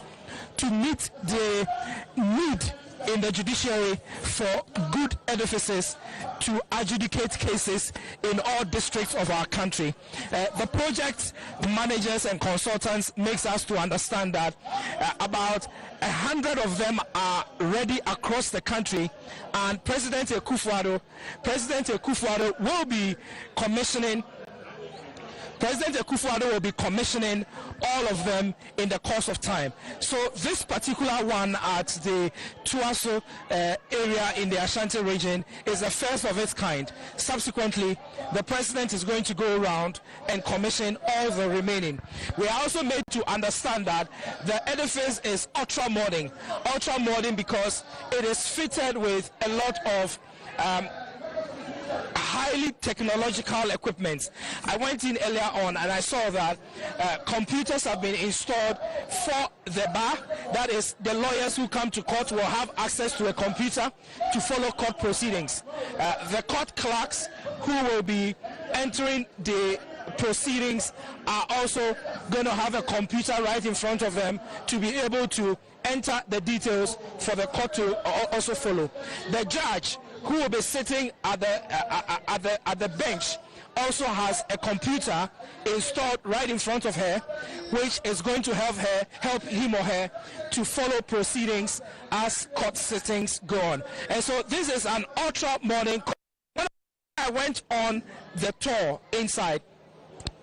to meet the need in the judiciary for good edifices to adjudicate cases in all districts of our country. The project managers and consultants makes us to understand that about 100 of them are ready across the country, and President Akufo-Addo will be commissioning all of them in the course of time. So this particular one at the Tuaso area in the Ashanti region is the first of its kind. Subsequently, the president is going to go around and commission all the remaining. We are also made to understand that the edifice is ultra modern because it is fitted with a lot of highly technological equipment. I went in earlier on and I saw that computers have been installed for the bar. That is, the lawyers who come to court will have access to a computer to follow court proceedings. The court clerks who will be entering the proceedings are also going to have a computer right in front of them to be able to enter the details for the court to also follow. The judge who will be sitting at the bench also has a computer installed right in front of her, which is going to help him or her to follow proceedings as court sittings go on. And so this is an ultra modern. When I went on the tour inside,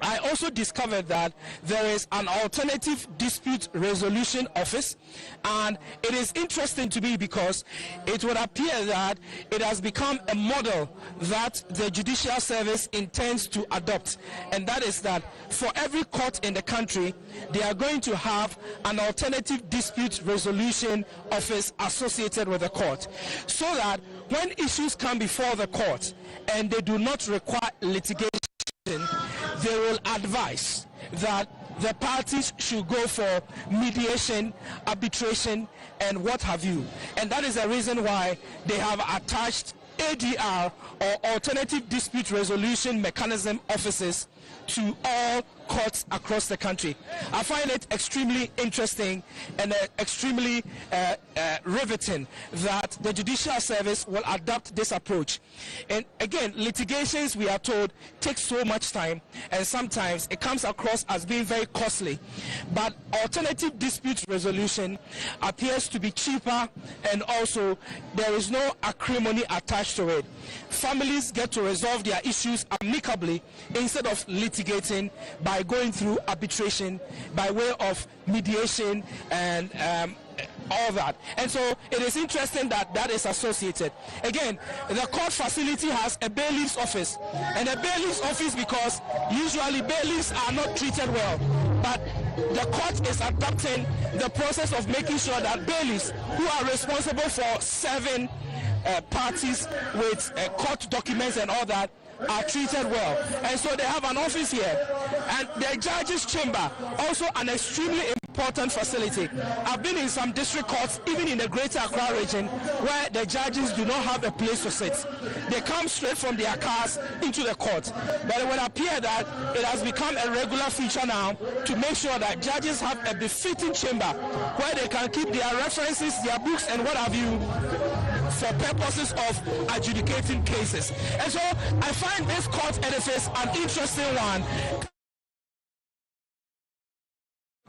I also discovered that there is an alternative dispute resolution office, and it is interesting to me because it would appear that it has become a model that the Judicial Service intends to adopt, and that is that for every court in the country, they are going to have an alternative dispute resolution office associated with the court, so that when issues come before the court and they do not require litigation, they will advise that the parties should go for mediation, arbitration, and what have you. And that is the reason why they have attached ADR, or Alternative Dispute Resolution Mechanism offices, to all courts across the country. I find it extremely interesting and extremely riveting that the Judicial Service will adopt this approach. And again, litigations, we are told, take so much time, and sometimes it comes across as being very costly. But alternative dispute resolution appears to be cheaper, and also there is no acrimony attached to it. Families get to resolve their issues amicably instead of litigating by going through arbitration by way of mediation and all that. And so it is interesting that that is associated. Again, the court facility has a bailiff's office, and a bailiff's office, because usually bailiffs are not treated well, but the court is adopting the process of making sure that bailiffs who are responsible for serving parties with court documents and all that are treated well. And so they have an office here, and the judge's chamber, also an extremely important facility. I've been in some district courts, even in the Greater Accra region, where the judges do not have a place to sit. They come straight from their cars into the court. But it would appear that it has become a regular feature now to make sure that judges have a befitting chamber where they can keep their references, their books, and what have you, for purposes of adjudicating cases. And so I find this court edifice an interesting one.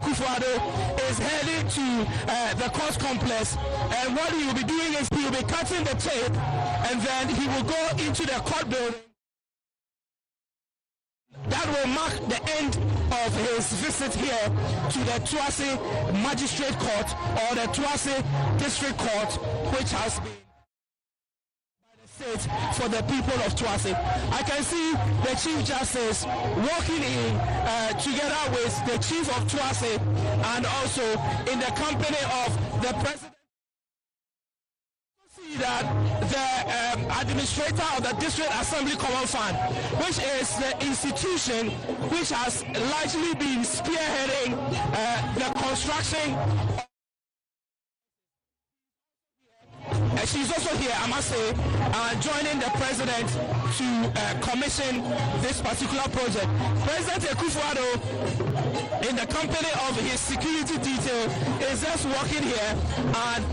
Akufo-Addo is heading to the court complex, and what he will be doing is he will be cutting the tape, and then he will go into the court building. That will mark the end of his visit here to the Tuase Magistrate Court, or the Tuase District Court, which has been for the people of Tuase. I can see the Chief Justice walking in together with the Chief of Tuase, and also in the company of the President. See that the administrator of the District Assembly Common Fund, which is the institution which has largely been spearheading the construction. She's also here, I must say, joining the president to commission this particular project. President Akufo-Addo, in the company of his security detail, is just walking here, and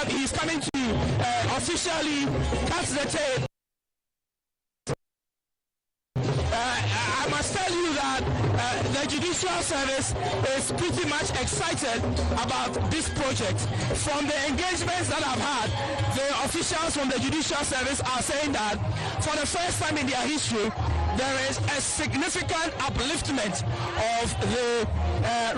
he's coming to officially cut the tape. I must tell you that the Judicial Service is pretty much excited about this project. From the engagements that I've had, the officials from the Judicial Service are saying that for the first time in their history, there is a significant upliftment of the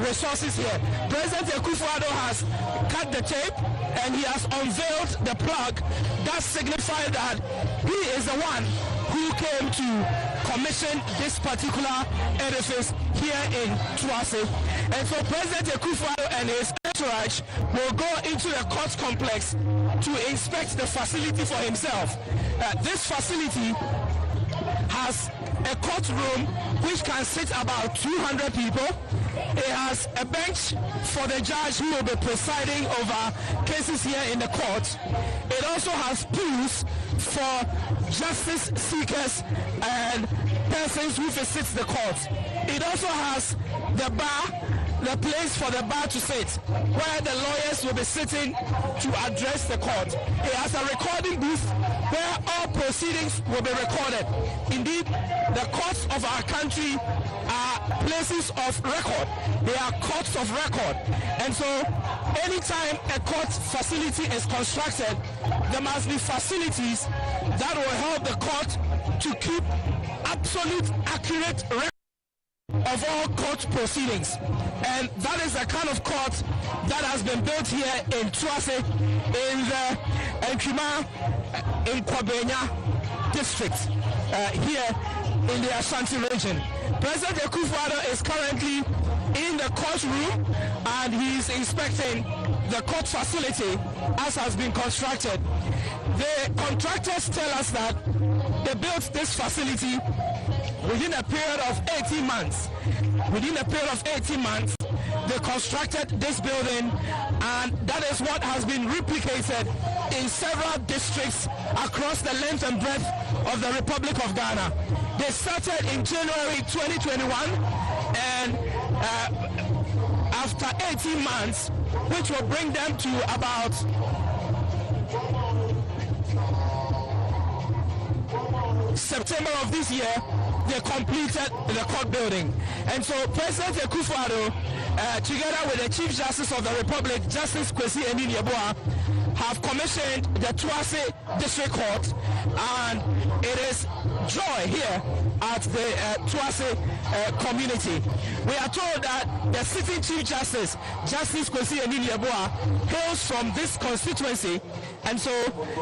resources here. President Akufo-Addo has cut the tape and he has unveiled the plug that signifies that he is the one who came to commission this particular edifice here in Tuase. And so President Akufo-Addo and his entourage will go into the court complex to inspect the facility for himself. This facility has a courtroom which can sit about 200 people. It has a bench for the judge who will be presiding over cases here in the court. It also has pools for justice seekers and persons who visit the court. It also has the bar, the place for the bar to sit, where the lawyers will be sitting to address the court. It has a recording booth where all proceedings will be recorded. Indeed, the courts of our country are places of record. They are courts of record. And so, anytime a court facility is constructed, there must be facilities that will help the court to keep absolute, accurate record of all court proceedings. And that is the kind of court that has been built here in Tuase, in the Nkima, in Kwabenya district, here in the Ashanti region. President Akufo-Addo is currently in the courtroom and he's inspecting the court facility as has been constructed. The contractors tell us that they built this facility within a period of 18 months. Within a period of 18 months, they constructed this building, and that is what has been replicated in several districts across the length and breadth of the Republic of Ghana. They started in January 2021, and after 18 months, which will bring them to about September of this year, they completed the court building. And so President Akufo-Addo, together with the Chief Justice of the Republic, Justice Kwesi Enin-Yeboah, have commissioned the Tuase District Court, and it is joy here at the Tuase community. We are told that the sitting Chief Justice, Justice Kwesi Enin-Yeboah, hails from this constituency, and so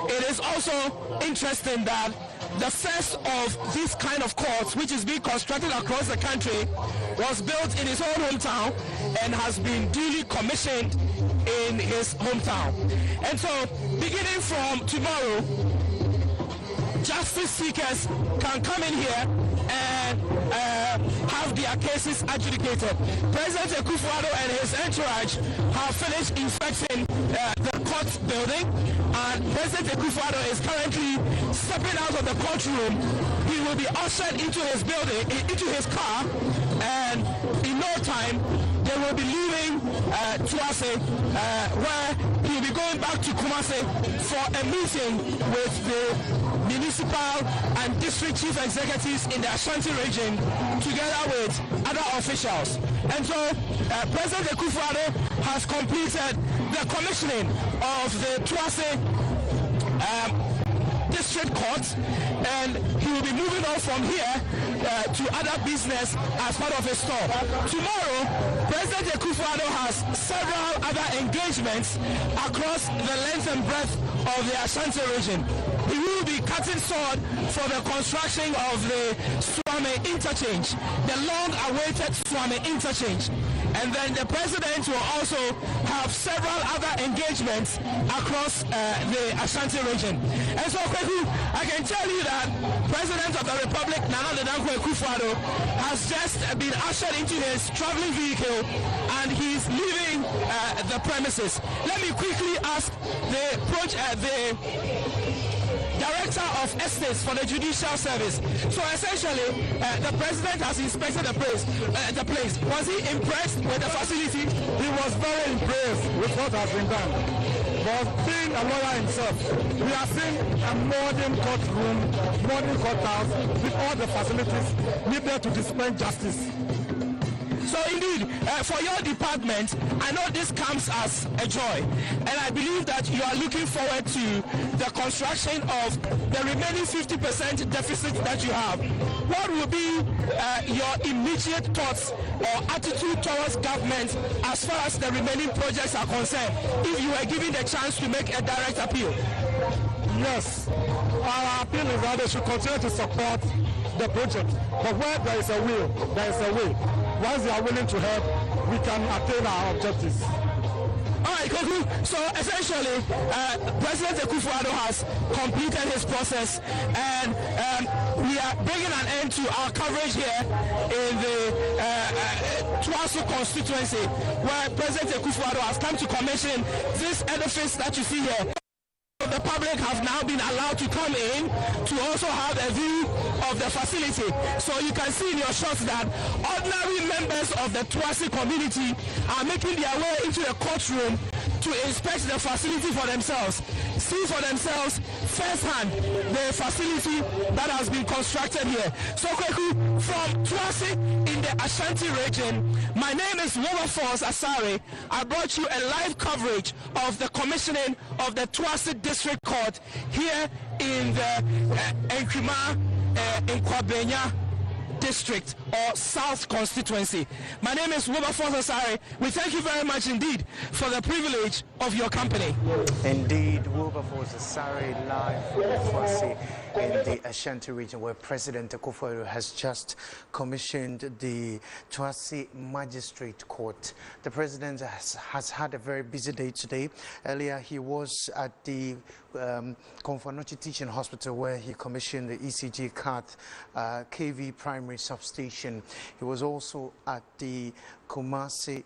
it is also interesting that the first of these kind of courts, which is being constructed across the country, was built in his own hometown and has been duly commissioned in his hometown. And so, beginning from tomorrow, justice seekers can come in here and have their cases adjudicated. President Akufo-Addo and his entourage have finished inspecting the court building, and President Akufo-Addo is currently stepping out of the courtroom. He will be ushered into his building, into his car, and in no time they will be leaving Tuase, where he will be going back to Kumasi for a meeting with the municipal and district chief executives in the Ashanti region, together with other officials. And so President Akufo-Addo has completed the commissioning of the Tuase district court, and he will be moving on from here to other business as part of his tour. Tomorrow, President Akufo-Addo has several other engagements across the length and breadth of the Ashanti region. He will be cutting sword for the construction of the Swame interchange, the long-awaited Swame interchange. And then the president will also have several other engagements across the Ashanti region. And so, Kweku, I can tell you that President of the Republic, Nana Dankwa Akufo-Addo, has just been ushered into his traveling vehicle and he's leaving the premises. Let me quickly ask the Director of Estates for the Judicial Service. So essentially, the president has inspected the place. Was he impressed with the facility? He was very impressed with what has been done. But being a lawyer himself, we are seeing a modern courtroom, modern courthouse with all the facilities needed to dispense justice. So indeed, for your department, I know this comes as a joy, and I believe that you are looking forward to the construction of the remaining 50% deficit that you have. What will be your immediate thoughts or attitude towards government as far as the remaining projects are concerned, if you were given the chance to make a direct appeal? Yes, our appeal is that they should continue to support the project, but where there is a will, there is a way. Once they are willing to help, we can attain our objectives. All right, Koku. So essentially, President Akufo-Addo has completed his process, and we are bringing an end to our coverage here in the Tuasu constituency, where President Akufo-Addo has come to commission this edifice that you see here. The public have now been allowed to come in to also have a view of the facility. So you can see in your shots that ordinary members of the Tuasi community are making their way into the courtroom to inspect the facility for themselves, see for themselves firsthand the facility that has been constructed here. So Kweku, from Tuasi in the Ashanti region, my name is Wilberforce Asare. I brought you a live coverage of the commissioning of the Tuasi District Court here in the Nkrima Nkwabenya District or South Constituency. My name is Wilberforce Asare. We thank you very much indeed for the privilege of your company. Indeed, Wilberforce Asare live from Tuasi in the Ashanti region, where President Akufo-Addo has just commissioned the Tuasi Magistrate Court. The president has had a very busy day today. Earlier, he was at the Konfanochi Teaching Hospital, where he commissioned the ECG CAT KV primary substation. He was also at the Kumasi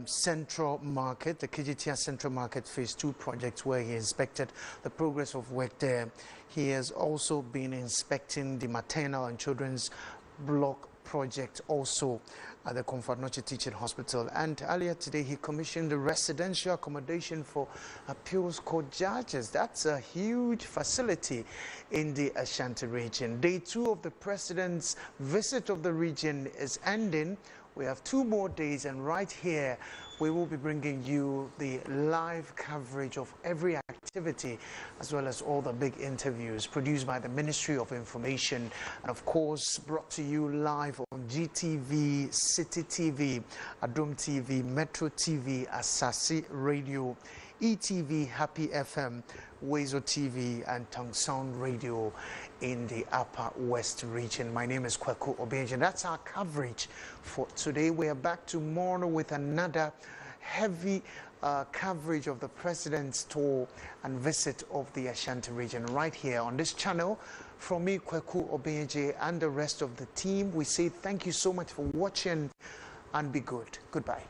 Central Market, the KGTR Central Market Phase 2 project, where he inspected the progress of work there. He has also been inspecting the maternal and children's block project also at the Konfanochi Teaching Hospital. And earlier today, he commissioned the residential accommodation for appeals court judges. That's a huge facility in the Ashanti region. Day 2 of the president's visit of the region is ending. We have 2 more days, and right here we will be bringing you the live coverage of every activity, as well as all the big interviews produced by the Ministry of Information, and of course brought to you live on GTV, City TV, Adom TV, Metro TV, Asasi Radio, ETV, Happy FM, Wezo TV, and Tongue Sound Radio in the Upper West region. My name is Kwaku Obenje. That's our coverage for today. We are back tomorrow with another heavy coverage of the president's tour and visit of the Ashanti region right here on this channel. From me, Kwaku Obenje, and the rest of the team, we say thank you so much for watching, and be good. Goodbye.